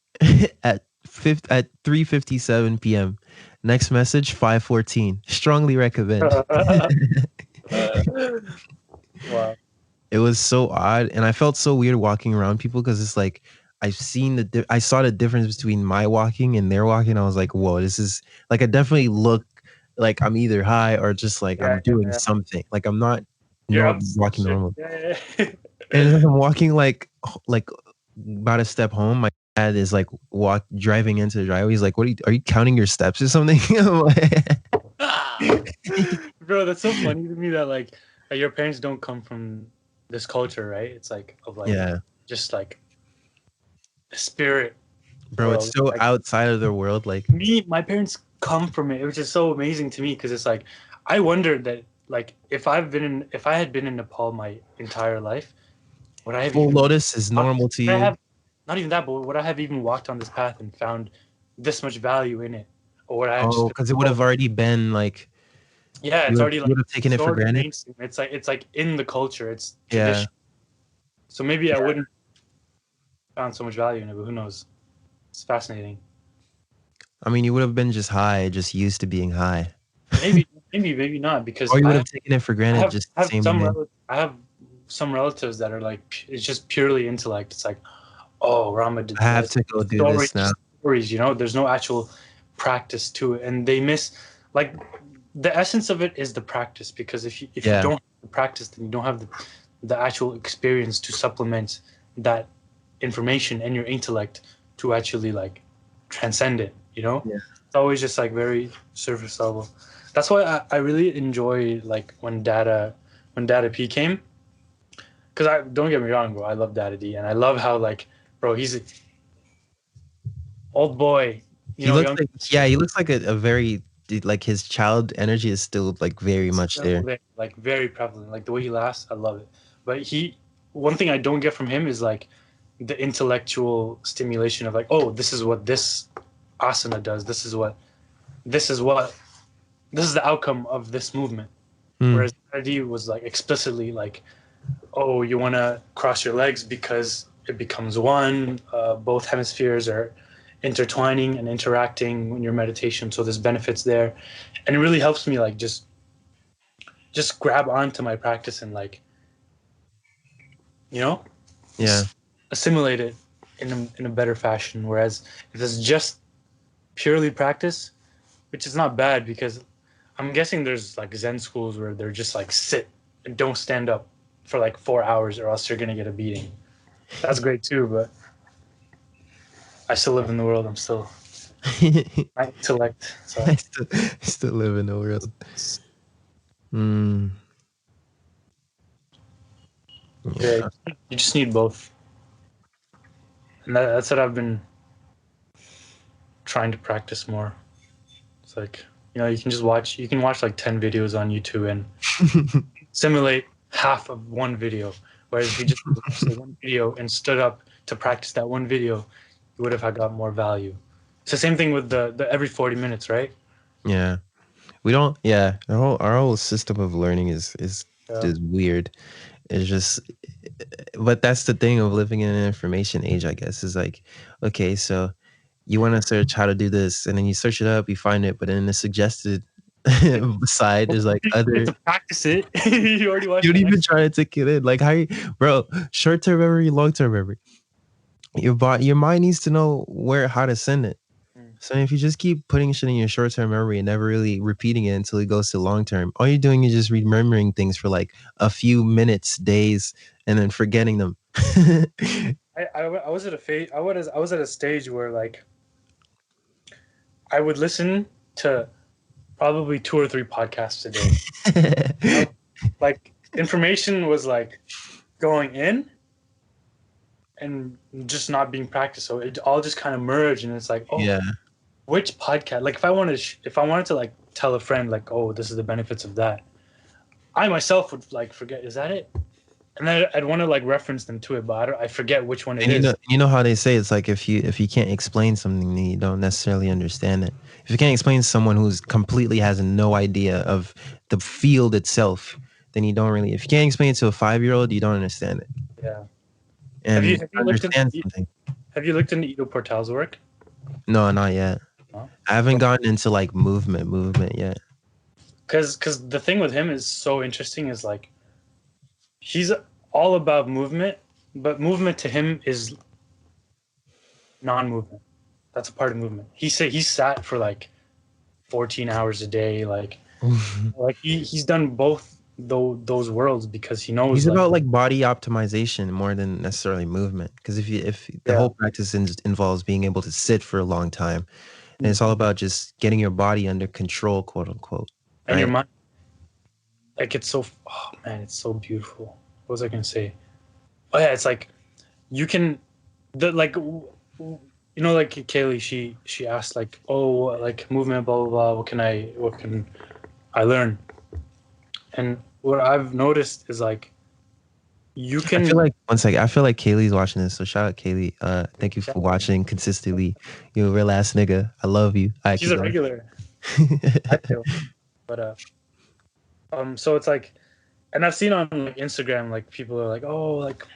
at 3:57 p.m. Next message 5:14. Strongly recommend. Wow. It was so odd, and I felt so weird walking around people, because it's like I saw the difference between my walking and their walking. I was like, whoa, this is like, I definitely look like I'm either high or just like Yeah, I'm yeah, doing yeah. something. Like I'm not You're up walking shit. normal. Yeah, yeah. And as I'm walking like about a step home, my dad is like driving into the driveway. He's like, "What are you counting your steps or something?" I'm like, Bro, that's so funny to me that like your parents don't come from this culture, right? It's like of like yeah, just like the spirit bro, it's world. so Like outside of the world. Like, me, my parents come from it, which is so amazing to me because it's like I wondered that like if I had been in Nepal my entire life, would I have full even lotus is normal to would I you. have not even that, but would I have even walked on this path and found this much value in it, or would I have just Oh, been because like, it would oh have already been like, yeah, it's already you like would have taken it it's for already granted. mainstream. It's like in the culture. It's Yeah, tradition. So maybe I yeah. wouldn't found so much value in it, but who knows? It's fascinating. I mean, you would have been just high, just used to being high, Maybe not because or you would have taken it for I granted have just I the have same some way. I have some relatives that are like it's just purely intellect. It's like oh Rama did I have this to go do stories, this now. stories. There's no actual practice to it, and they miss like the essence of it is the practice because if you Yeah, don't have the practice, then you don't have the actual experience to supplement that information and your intellect to actually like transcend it. yeah. It's always just like very surface level. That's why I really enjoy like when Data P came because I don't get me wrong, bro. I love Data D and I love how like bro he's an old boy, He looks young like, yeah, he looks like a very, like, his child energy is still like very much still there. there, like very prevalent. Like the way he laughs, I love it. But one thing I don't get from him is like the intellectual stimulation of like, oh, this is what this asana does. This is what this is the outcome of this movement. Hmm. Whereas Eddie was like explicitly like, oh, you want to cross your legs because it becomes one. Both hemispheres are intertwining and interacting in your meditation, so there's benefits there, and it really helps me like just grab onto my practice and like you know Yeah. assimilate it in a better fashion. Whereas if it's just purely practice, which is not bad because I'm guessing there's like Zen schools where they're just like sit and don't stand up for like 4 hours or else you're gonna get a beating. That's great too, but I still live in the world. I'm still my intellect. So I still live in the world. Mm, yeah, yeah. you just need both, and that's what I've been trying to practice more. It's like you can watch like 10 videos on YouTube and simulate half of one video. Whereas if you just watched the one video and stood up to practice that one video, you would have got more value. It's the same thing with the every 40 minutes, right? Yeah. We don't, yeah, our whole system of learning Yeah. is weird. It's just, but that's the thing of living in an information age, I guess, is like, okay, so you want to search how to do this, and then you search it up, you find it, but then it's suggested Side is like You get other. to practice it. You already watched You don't the even next. try to take it in. Like how, bro? Short term memory, long term memory. Your mind needs to know how to send it. Mm. So if you just keep putting shit in your short term memory and never really repeating it until it goes to long term, all you're doing is just remembering things for like a few minutes, days, and then forgetting them. I was at a phase. I was at a stage where like I would listen to probably 2 or 3 podcasts a day. Like information was like going in and just not being practiced. So it all just kind of merged, and it's like, oh, Yeah. which podcast? Like if I wanted to like tell a friend like, oh, this is the benefits of that, I myself would like forget. Is that it? And then I'd want to like reference them to it, but I forget which one it And is. you know how they say it's like if you can't explain something, then you don't necessarily understand it. If you can't explain to someone who's completely has no idea of the field itself, then you don't really. If you can't explain it to a 5-year-old, you don't understand it. Yeah. And Have you looked understand something. have you looked into Ido Portal's work? No, not yet. No. I haven't gotten into like movement yet. Because the thing with him is so interesting is like he's all about movement, but movement to him is non-movement. That's a part of movement. He sat for like 14 hours a day, like he's done both those worlds because he knows He's like about like body optimization more than necessarily movement. Because if the yeah, whole practice involves being able to sit for a long time, and it's all about just getting your body under control, quote unquote, and your right? mind like it's so oh man, it's so beautiful. What was I gonna say? Oh yeah, it's like you can the like like Kaylee, she asked like, oh, like movement, blah blah blah. What can I learn? And what I've noticed is like you I feel can. like one second. I feel like Kaylee's watching this, so shout out Kaylee. Thank you for watching consistently. You a real ass nigga. I love you. All right, She's keep a going. regular. I feel, but so it's like, and I've seen on like Instagram, like people are like, oh, like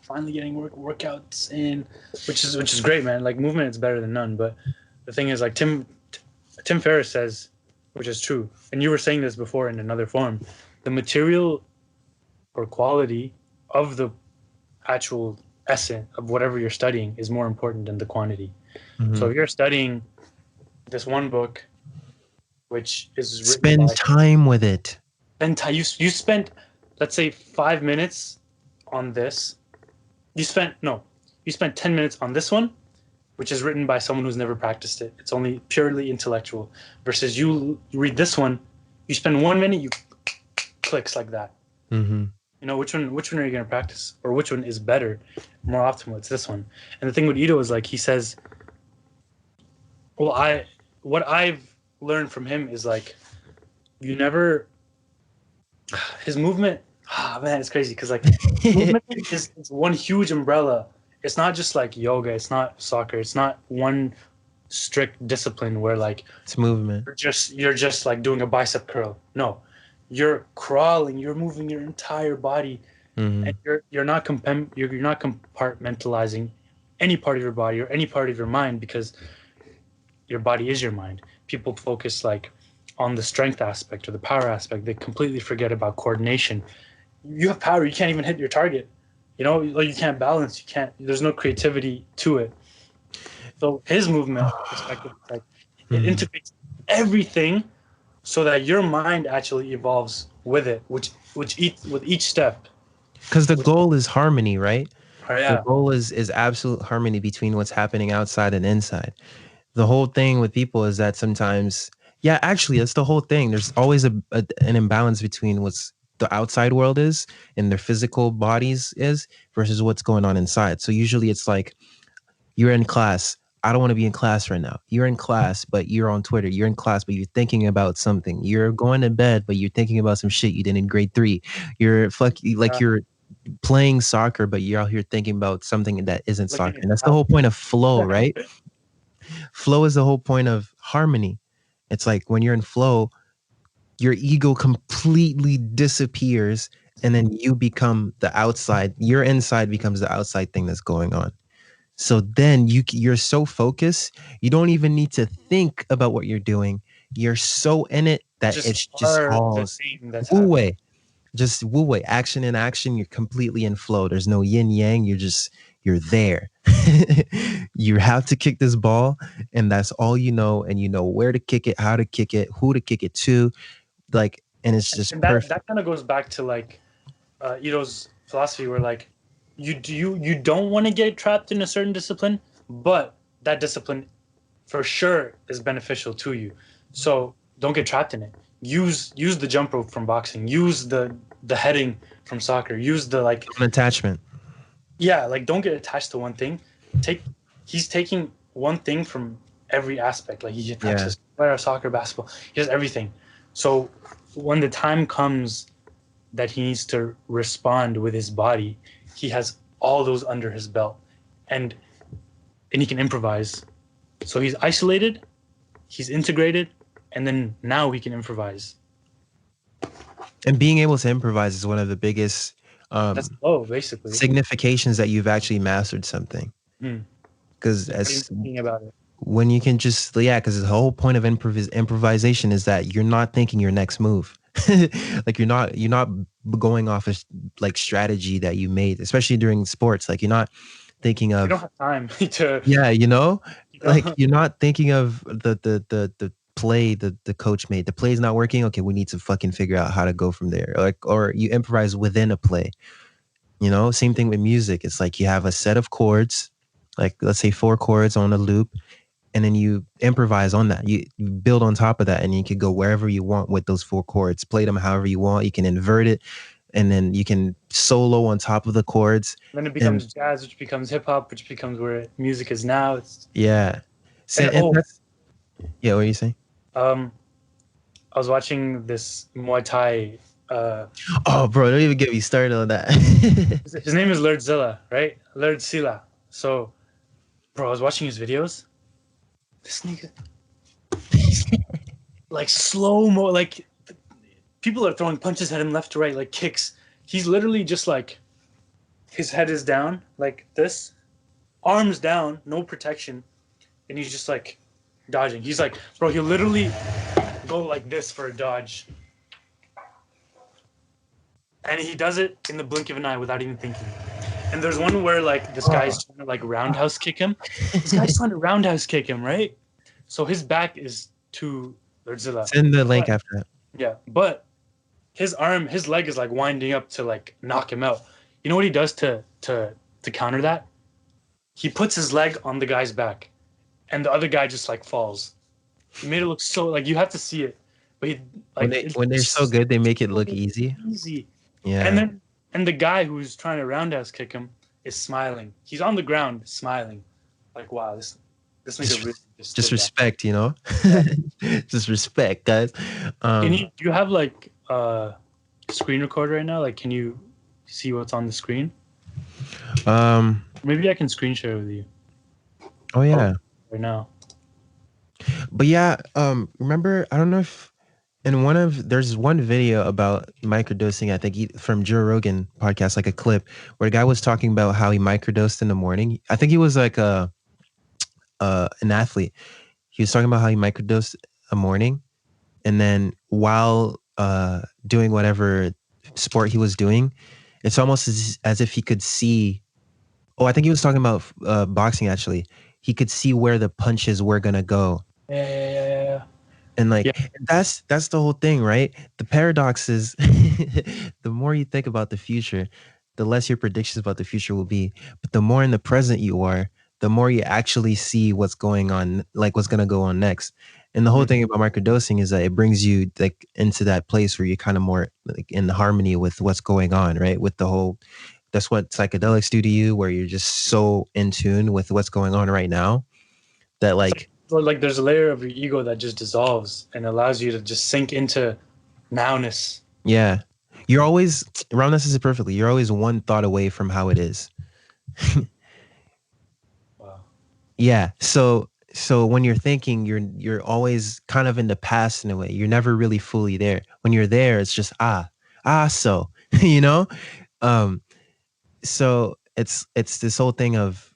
finally getting workouts in, which is great, man. Like movement is better than none. But the thing is, like Tim Ferriss says, which is true, and you were saying this before in another form, the material or quality of the actual essence of whatever you're studying is more important than the quantity. So Mhm. if you're studying this one book, which is written Spend by time with it. then you spent, let's say, 5 minutes on this. You spent 10 minutes on this one, which is written by someone who's never practiced it. It's only purely intellectual. Versus you read this one, you spend 1 minute, you clicks like that. Mm-hmm. Which one are you gonna practice, or which one is better, more optimal? It's this one. And the thing with Ito is like he says, well, what I've learned from him is like you never his movement. Ah, man, it's crazy because like movement is it's one huge umbrella. It's not just like yoga. It's not soccer. It's not one strict discipline where like It's movement. you're just like doing a bicep curl. No, you're crawling. You're moving your entire body, Mm-hmm. and you're not compartmentalizing any part of your body or any part of your mind because your body is your mind. People focus like on the strength aspect or the power aspect. They completely forget about coordination. You have power, you can't even hit your target. Like you can't balance, you can't. There's no creativity to it. So his movement perspective, like it Mm-hmm. integrates everything so that your mind actually evolves with it, with each step. Because the Which, goal is harmony, right? oh, The yeah, goal is absolute harmony between what's happening outside and inside. The whole thing with people is that sometimes, yeah, actually, that's the whole thing. There's always an imbalance between what's the outside world is and their physical bodies is versus what's going on inside. So usually it's like you're in class. I don't want to be in class right now. You're in class, but you're on Twitter. You're in class, but you're thinking about something. You're going to bed, but you're thinking about some shit you did in grade 3. uh, You're playing soccer, but you're out here thinking about something that isn't looking soccer. at And that's the how. whole point of flow, right? Flow is the whole point of harmony. It's like when you're in flow, your ego completely disappears and then you become the outside. Your inside becomes the outside thing that's going on. So then you're so focused, you don't even need to think about what you're doing. You're so in it that just it's just are the all thing that's wu happening. wei, just wu wei, action in action. You're completely in flow. There's no yin yang. You're there. You have to kick this ball, and that's all you know. And you know where to kick it, how to kick it, who to kick it to, like, and it's just And that perfect. that kind of goes back to like Ito's philosophy, where like you don't want to get trapped in a certain discipline, but that discipline for sure is beneficial to you. So don't get trapped in it. Use the jump rope from boxing. Use the heading from soccer. Use the like An attachment. yeah, like don't get attached to one thing. Take He's taking one thing from every aspect. Like he Yeah. practices soccer, basketball. He does everything. So when the time comes that he needs to respond with his body, he has all those under his belt, and he can improvise. So he's isolated, he's integrated, and then now he can improvise. And being able to improvise is one of the biggest That's low, basically. significations that you've actually mastered something. Hmm. Because Not even as thinking about it. when you can just, yeah, because the whole point of improvisation is that you're not thinking your next move. Like you're not going off of like strategy that you made, especially during sports. Like you're not thinking You don't of, have time to, yeah, you like know. you're not thinking of the play the coach made. The play's not working. Okay, we need to fucking figure out how to go from there. Like, or you improvise within a play. Same thing with music. It's like you have a set of chords, like let's say four chords on a loop, and then you improvise on that. You build on top of that, and you can go wherever you want with those four chords. Play them however you want. You can invert it, and then you can solo on top of the chords. Then it And becomes jazz, which becomes hip hop, which becomes where music is now. It's yeah, so, and and that's, yeah. What are you saying? um, I was watching this Muay Thai. Oh, bro, don't even get me started on that. His name is Lurdzilla, right? Lurdzilla. So, bro, I was watching his videos. This nigga, like slow mo, like people are throwing punches at him left to right, like kicks. He's literally just like his head is down like this, arms down, no protection, and he's just like dodging. He's like, bro, he'll literally go like this for a dodge, and he does it in the blink of an eye without even thinking. And there's one where like this guy's trying to like roundhouse kick him. This guy's trying to roundhouse kick him, right? So his back is to Godzilla. Send the link But after that. yeah, but his leg is like winding up to like knock him out. You know what he does to counter that? He puts his leg on the guy's back, and the other guy just like falls. He made it look so like you have to see it, but he When like they when they're so good, they make it look easy. easy. And Yeah. then the guy who's trying to roundhouse kick him is smiling. He's on the ground smiling, like wow, this nigga really just Just did that. respect, just respect, guys. Do you have like screen recorder right now? Like, can you see what's on the screen? Maybe I can screen share with you Oh yeah. right now. But yeah, remember, I don't know if there's one video about microdosing, I think from Joe Rogan podcast, like a clip where a guy was talking about how he microdosed in the morning. I think he was like an athlete. He was talking about how he microdosed a morning, and then while doing whatever sport he was doing, it's almost as if he could see. Oh, I think he was talking about boxing actually. He could see where the punches were gonna go. Yeah. And Yeah. like that's the whole thing, right? The paradox is the more you think about the future, the less your predictions about the future will be. But the more in the present you are, the more you actually see what's going on, like what's gonna go on next. And the whole Mhm. thing about microdosing is that it brings you like into that place where you're kind of more like in harmony with what's going on, right? With the whole, that's what psychedelics do to you, where you're just so in tune with what's going on right now that like, So like there's a layer of your ego that just dissolves and allows you to just sink into nowness. yeah, you're always, Ramnes says it perfectly. You're always one thought away from how it is. Wow. Yeah. So when you're thinking, you're always kind of in the past in a way. You're never really fully there. When you're there, it's just so you know. Um. So it's this whole thing of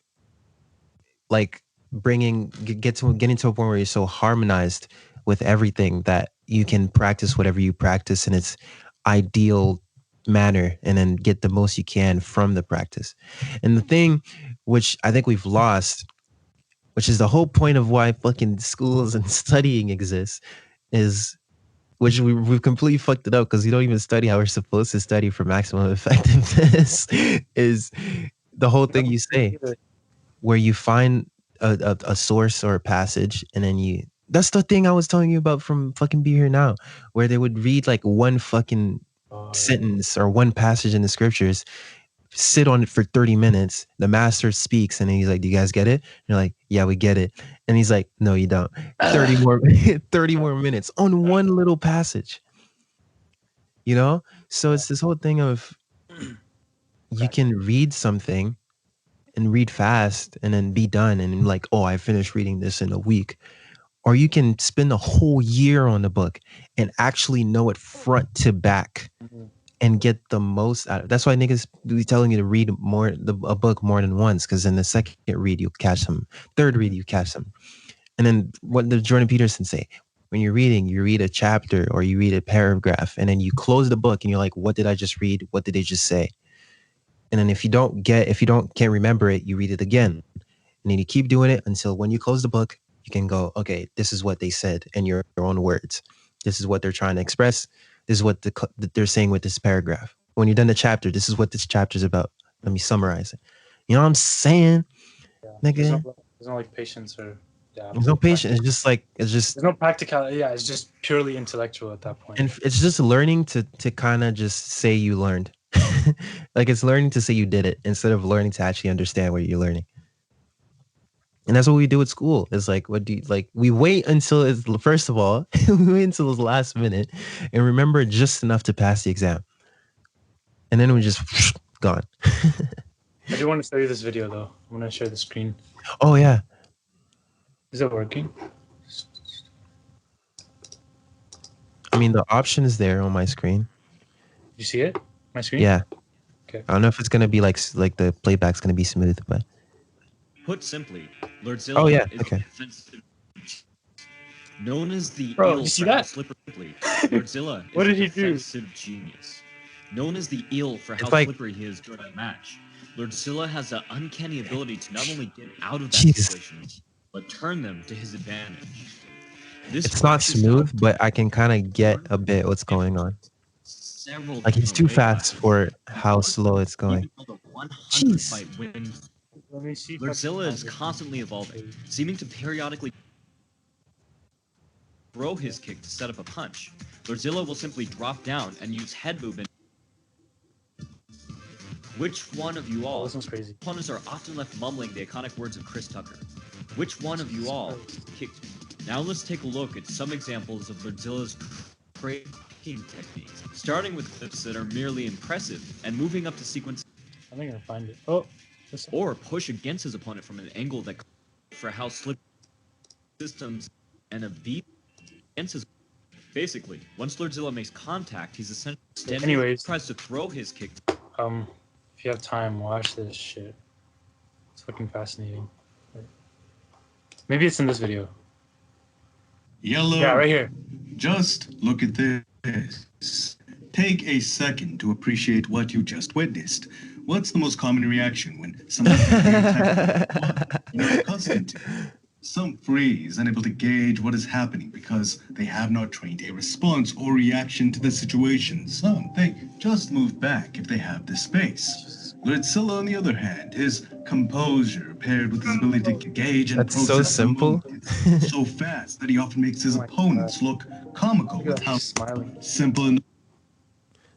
like getting to a point where you're so harmonized with everything that you can practice whatever you practice in its ideal manner and then get the most you can from the practice. And the thing which I think we've lost, which is the whole point of why fucking schools and studying exists, is which we've completely fucked it up because we don't even study how we're supposed to study for maximum effectiveness, is the whole thing you say, where you find a source or a passage and then you, that's the thing I was telling you about from fucking Be Here Now, where they would read like one fucking sentence or one passage in the scriptures, sit on it for 30 minutes. The master speaks and then he's like, do you guys get it? And you're like, yeah, we get it. And he's like, no, you don't. 30 more 30 more minutes on one little passage. You know? So it's this whole thing of you can read something and read fast and then be done and like, oh, I finished reading this in a week. Or you can spend a whole year on the book and actually know it front to back and get the most out of it. That's why niggas be telling you to read a book more than once, because in the second read you catch them, third read you catch them. And then what did Jordan Peterson say? When you're reading, you read a chapter or you read a paragraph and then you close the book and you're like, what did I just read? What did they just say? And then if you can't remember it, you read it again. And then you keep doing it until when you close the book, you can go, okay, this is what they said in your own words. This is what they're trying to express. This is what they're saying with this paragraph. When you're done the chapter, this is what this chapter is about. Let me summarize it. You know what I'm saying? Yeah. Nigga. There's no like patience or there's no patience. There's no practicality. Yeah, it's just purely intellectual at that point. And it's just learning to kind of just say you learned. Like it's learning to say you did it instead of learning to actually understand what you're learning. And that's what we do at school. It's like, we wait until it's, first of all, we wait until the last minute and remember just enough to pass the exam. And then we just gone. I do want to show you this video though. I'm going to share the screen. Oh yeah. Is it working? I mean, the option is there on my screen. You see it? My screen? Yeah. Okay. I don't know if it's going to be like the playback's going to be smooth, but. Put simply, Lordzilla is offensive. Known as the eel see for how that? slippery, Lordzilla is What did a he do? defensive genius. Known as the eel for how like, slippery he is during a match, Lordzilla has the uncanny ability to not only get out of that situation, but turn them to his advantage. It's not smooth, but I can kind of get a bit what's going on. Like he's too fast for how slow it's going. Jeez. Let me see. Lordzilla is constantly evolving, seeming to periodically throw his kick to set up a punch. Lordzilla will simply drop down and use head movement. Which one of you all? This one's crazy. Opponents are often left mumbling the iconic words of Chris Tucker. Which one of you all kicked? Now let's take a look at some examples of Lordzilla's kicking techniques, starting with clips that are merely impressive and moving up to sequence. I think I can find it. Oh. Or push against his opponent from an angle that for how slip systems and a beat against his. Basically, once Lordzilla makes contact, he's essentially standing. Tries to throw his kick. If you have time, watch this shit. It's fucking fascinating. Maybe it's in this video. Yellow. Yeah, right here. Just look at this. Take a second to appreciate what you just witnessed. What's the most common reaction when someone's you're accustomed to? Some freeze, unable to gauge what is happening because they have not trained a response or reaction to the situation. Some, they just move back if they have the space. Lordzilla, on the other hand, his composure paired with his ability to gauge and process so simple. So fast that he often makes his opponents look comical with how simple and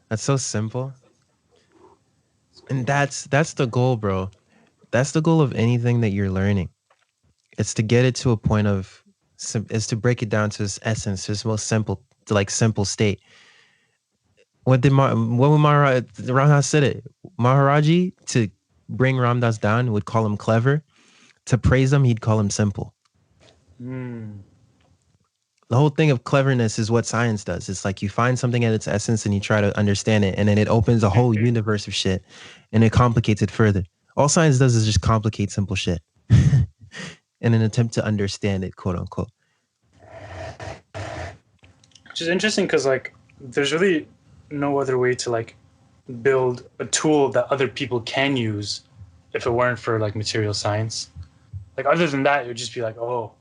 that's so simple. And that's the goal, bro. That's the goal of anything that you're learning. It's to get it to a point of, is to break it down to its essence, to its most simple state. What would Ramdas said it? Maharaji, to bring Ramdas down, would call him clever. To praise him, he'd call him simple. The whole thing of cleverness is what science does. It's like you find something at its essence and you try to understand it, and then it opens a whole universe of shit and it complicates it further. All science does is just complicate simple shit in an attempt to understand it, quote unquote. Which is interesting because like there's really no other way to like build a tool that other people can use if it weren't for like material science. Like other than that, it would just be like, oh,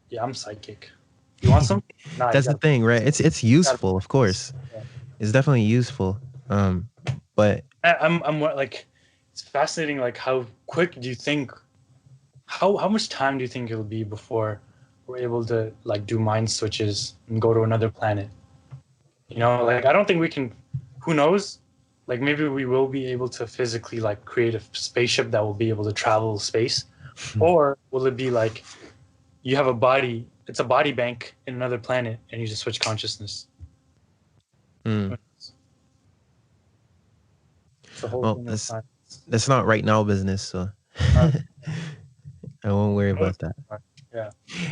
yeah, I'm psychic. You want some? Nah, you That's the gotta, thing, right? It's you gotta useful, of course. Yeah. It's definitely useful. But I'm like, it's fascinating. Like, how quick do you think? How much time do you think it'll be before we're able to like do mind switches and go to another planet? You know, like I don't think we can. Who knows? Like maybe we will be able to physically like create a spaceship that will be able to travel space, or will it be like you have a body? It's a body bank in another planet, and you just switch consciousness. mm, It's the whole well, thing of science. that's not right now business, so Uh, I won't worry about that. Yeah.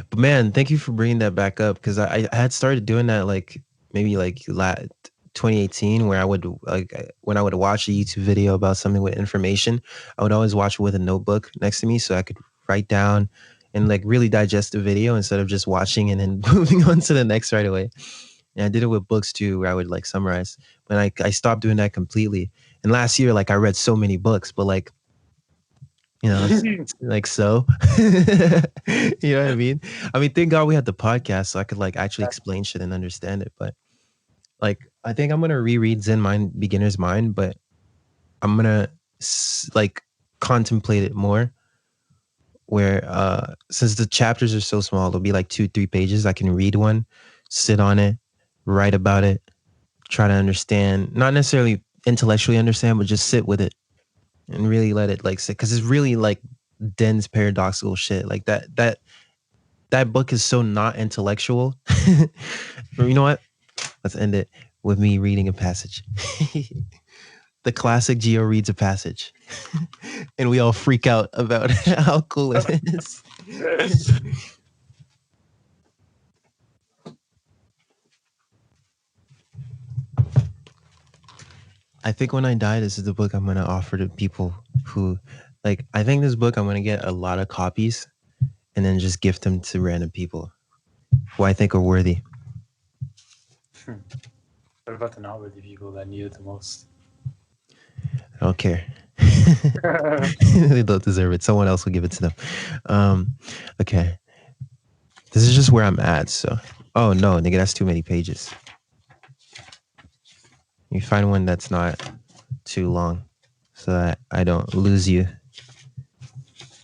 But man, thank you for bringing that back up because I had started doing that like maybe like 2018 where I would like when I would watch a YouTube video about something with information, I would always watch it with a notebook next to me so I could write down and like really digest the video instead of just watching and then moving on to the next right away. And I did it with books too where I would like summarize. But I stopped doing that completely. And last year like I read so many books, but like you know, it's like so. You know what I mean? I mean, thank God we had the podcast so I could like actually explain shit and understand it. But like, I think I'm gonna reread Zen Mind, Beginner's Mind, but I'm gonna like contemplate it more. Where since the chapters are so small, it'll be like 2-3 pages. I can read one, sit on it, write about it, try to understand, not necessarily intellectually understand, but just sit with it and really let it like sit because it's really like dense paradoxical shit like that book is so not intellectual. You know what, let's end it with me reading a passage. The classic Geo reads a passage and we all freak out about how cool it is. I think when I die, this is the book I'm going to offer to people who like, I think this book I'm going to get a lot of copies and then just gift them to random people who I think are worthy. What about the not worthy people that need it the most? I don't care. They don't deserve it. Someone else will give it to them. Okay. This is just where I'm at. So, oh no, nigga, that's too many pages. You find one that's not too long so that I don't lose you.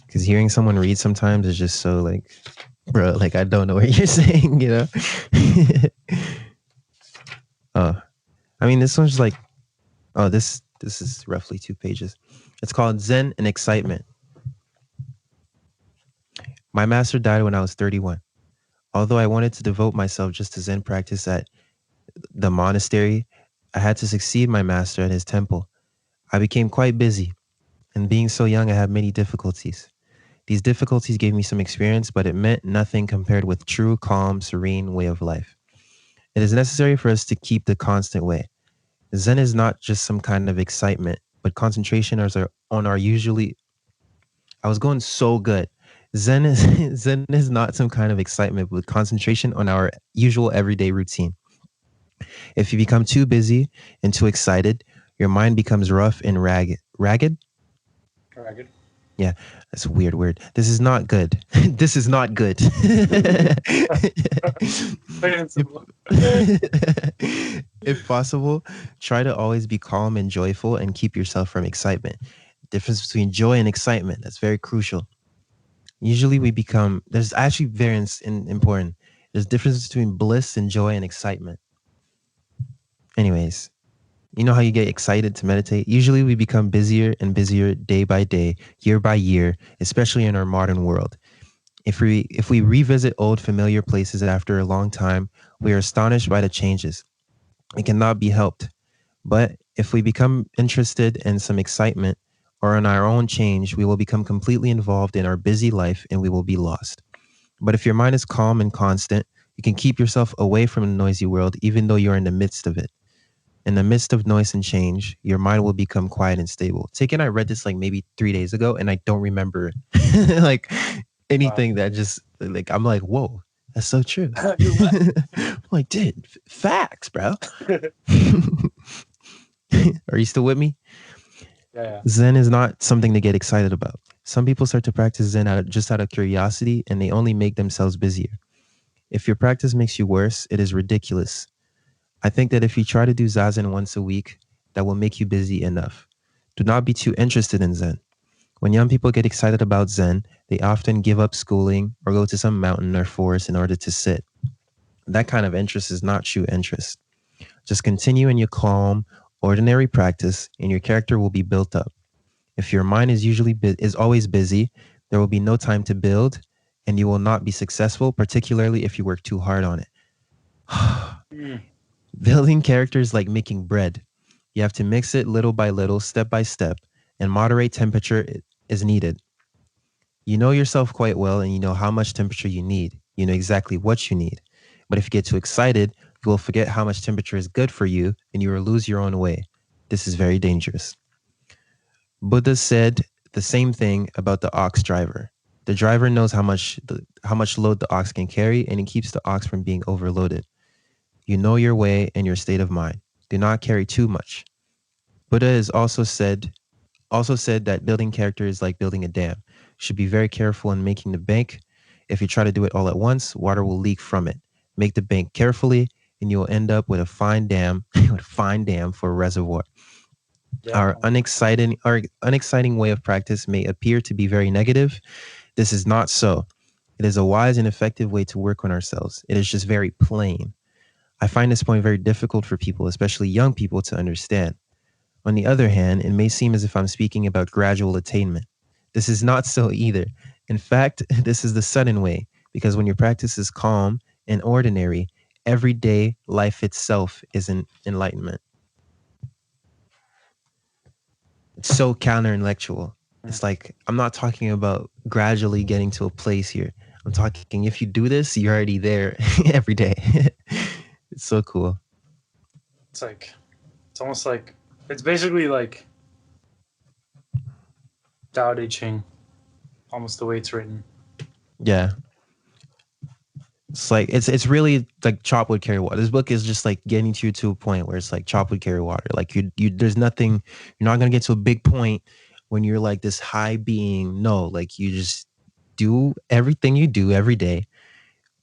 Because hearing someone read sometimes is just so like, bro, like I don't know what you're saying, you know? I mean, this one's like, oh, this is roughly 2 pages. It's called Zen and Excitement. My master died when I was 31. Although I wanted to devote myself just to Zen practice at the monastery, I had to succeed my master at his temple. I became quite busy, and being so young, I had many difficulties. These difficulties gave me some experience, but it meant nothing compared with true, calm, serene way of life. It is necessary for us to keep the constant way. Zen is not just some kind of excitement, but concentration on our usually. I was going so good. Zen is not some kind of excitement, but concentration on our usual everyday routine. If you become too busy and too excited, your mind becomes rough and ragged. Ragged? Ragged. Yeah, that's a weird word. This is not good. This is not good. If possible, try to always be calm and joyful and keep yourself from excitement. Difference between joy and excitement, that's very crucial. Usually there's actually variance in important. There's difference between bliss and joy and excitement. Anyways, you know how you get excited to meditate? Usually we become busier and busier day by day, year by year, especially in our modern world. If we revisit old familiar places after a long time, we are astonished by the changes. It cannot be helped. But if we become interested in some excitement or in our own change, we will become completely involved in our busy life and we will be lost. But if your mind is calm and constant, you can keep yourself away from the noisy world even though you're in the midst of it. In the midst of noise and change, your mind will become quiet and stable. Taken, I read this like maybe 3 days ago and I don't remember like anything that just like, I'm like, whoa, That's so true. You're what? I'm like, dude, facts, bro. Are you still with me? Yeah. Zen is not something to get excited about. Some people start to practice Zen just out of curiosity, and they only make themselves busier. If your practice makes you worse, it is ridiculous. I think that if you try to do Zazen once a week, that will make you busy enough. Do not be too interested in Zen. When young people get excited about Zen, they often give up schooling or go to some mountain or forest in order to sit. That kind of interest is not true interest. Just continue in your calm, ordinary practice, and your character will be built up. If your mind is always busy, there will be no time to build, and you will not be successful, particularly if you work too hard on it. Mm. Building character is like making bread. You have to mix it little by little, step by step, and moderate temperature is needed. You know yourself quite well, and you know how much temperature you need. You know exactly what you need. But if you get too excited, you will forget how much temperature is good for you, and you will lose your own way. This is very dangerous. Buddha said the same thing about the ox driver. The driver knows how much load the ox can carry, and he keeps the ox from being overloaded. You know your way and your state of mind. Do not carry too much. Buddha has also said that building character is like building a dam. You should be very careful in making the bank. If you try to do it all at once, water will leak from it. Make the bank carefully, and you will end up with a fine dam, for a reservoir. Yeah. Our unexciting way of practice may appear to be very negative. This is not so. It is a wise and effective way to work on ourselves. It is just very plain. I find this point very difficult for people, especially young people, to understand. On the other hand, it may seem as if I'm speaking about gradual attainment. This is not so either. In fact, this is the sudden way, because when your practice is calm and ordinary, everyday life itself is an enlightenment. It's so counterintellectual. It's like, I'm not talking about gradually getting to a place here. I'm talking, if you do this, you're already there every day. It's so cool. It's almost like, it's basically like Tao Te Ching, almost the way it's written. Yeah. It's like it's really like chop wood carry water. This book is just like getting you to a point where it's like chop wood carry water. Like you there's nothing, you're not gonna get to a big point when you're like this high being. No, like you just do everything you do every day,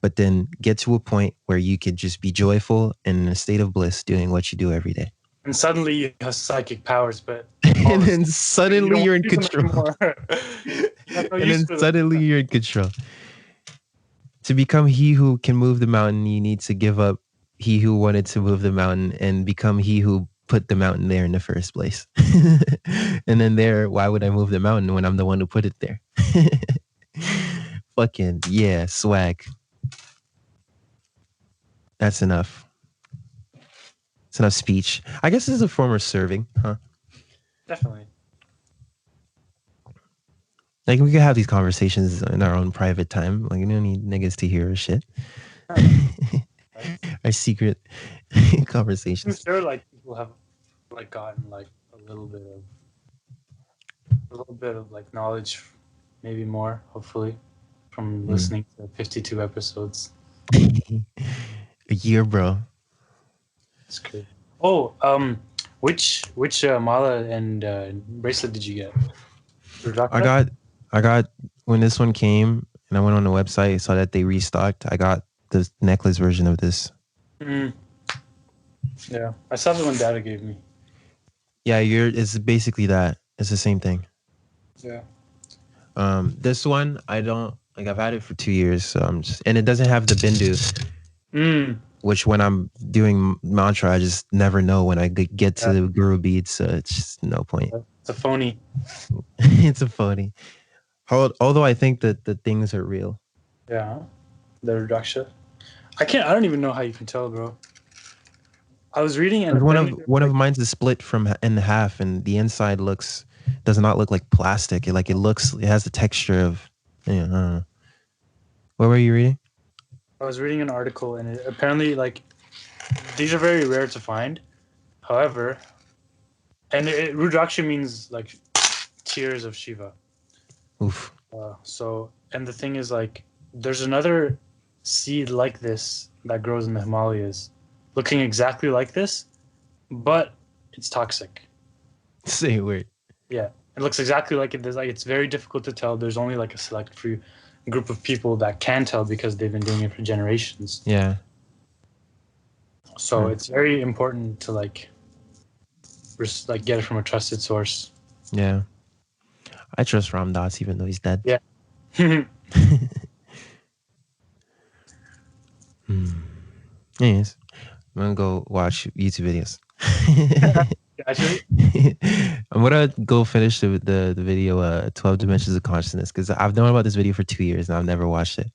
but then get to a point where you could just be joyful and in a state of bliss doing what you do every day. And suddenly you have psychic powers, but And then suddenly you're in control. And then suddenly you're in control. To become he who can move the mountain, you need to give up he who wanted to move the mountain and become he who put the mountain there in the first place. And then why would I move the mountain when I'm the one who put it there? Fucking yeah, swag. That's enough. It's enough speech. I guess this is a form of serving, huh? Definitely. Like we could have these conversations in our own private time. Like you don't need niggas to hear our shit. Our secret conversations. I'm sure like people have like gotten like a little bit of like knowledge, maybe more, hopefully, from listening to 52 episodes. A year, bro. That's good. Oh, which mala and bracelet did you get? I got when this one came and I went on the website, saw that they restocked. I got the necklace version of this. Mm. Yeah, I saw the one Dada gave me. Yeah, it's basically that. It's the same thing. Yeah. This one I don't like. I've had it for 2 years, so and it doesn't have the bindu, which when I'm doing mantra, I just never know when I get to the guru beads, so it's just no point. It's a phony. It's a phony. Although I think that the things are real. Yeah, the Rudraksha. I don't even know how you can tell, bro. I was reading and one of mine's is split in half, and the inside does not look like plastic. It has the texture of. I don't know. What were you reading? I was reading an article, and apparently, like, these are very rare to find. However, and Rudraksha means like tears of Shiva. Oof. So, and the thing is, like, there's another seed like this that grows in the Himalayas, looking exactly like this, but it's toxic. Say a word. Yeah, it looks exactly like it. There's like it's very difficult to tell. There's only like a select few group of people that can tell because they've been doing it for generations. Yeah. So it's very important to like get it from a trusted source. Yeah. I trust Ram Dass even though he's dead. Yeah. Anyways, I'm gonna go watch YouTube videos. Actually, I'm gonna go finish the video 12 Dimensions of Consciousness because I've known about this video for 2 years and I've never watched it.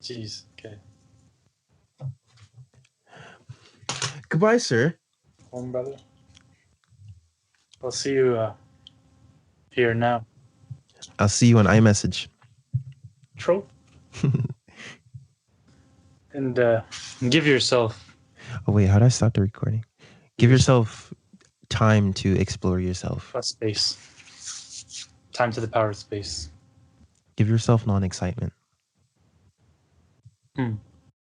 jeez. Okay. Goodbye, sir. Home, brother. I'll see you here now. I'll see you on iMessage. Troll. And give yourself. Oh wait, how do I stop the recording? Give yourself time to explore yourself. Space. Time to the power of space. Give yourself non-excitement.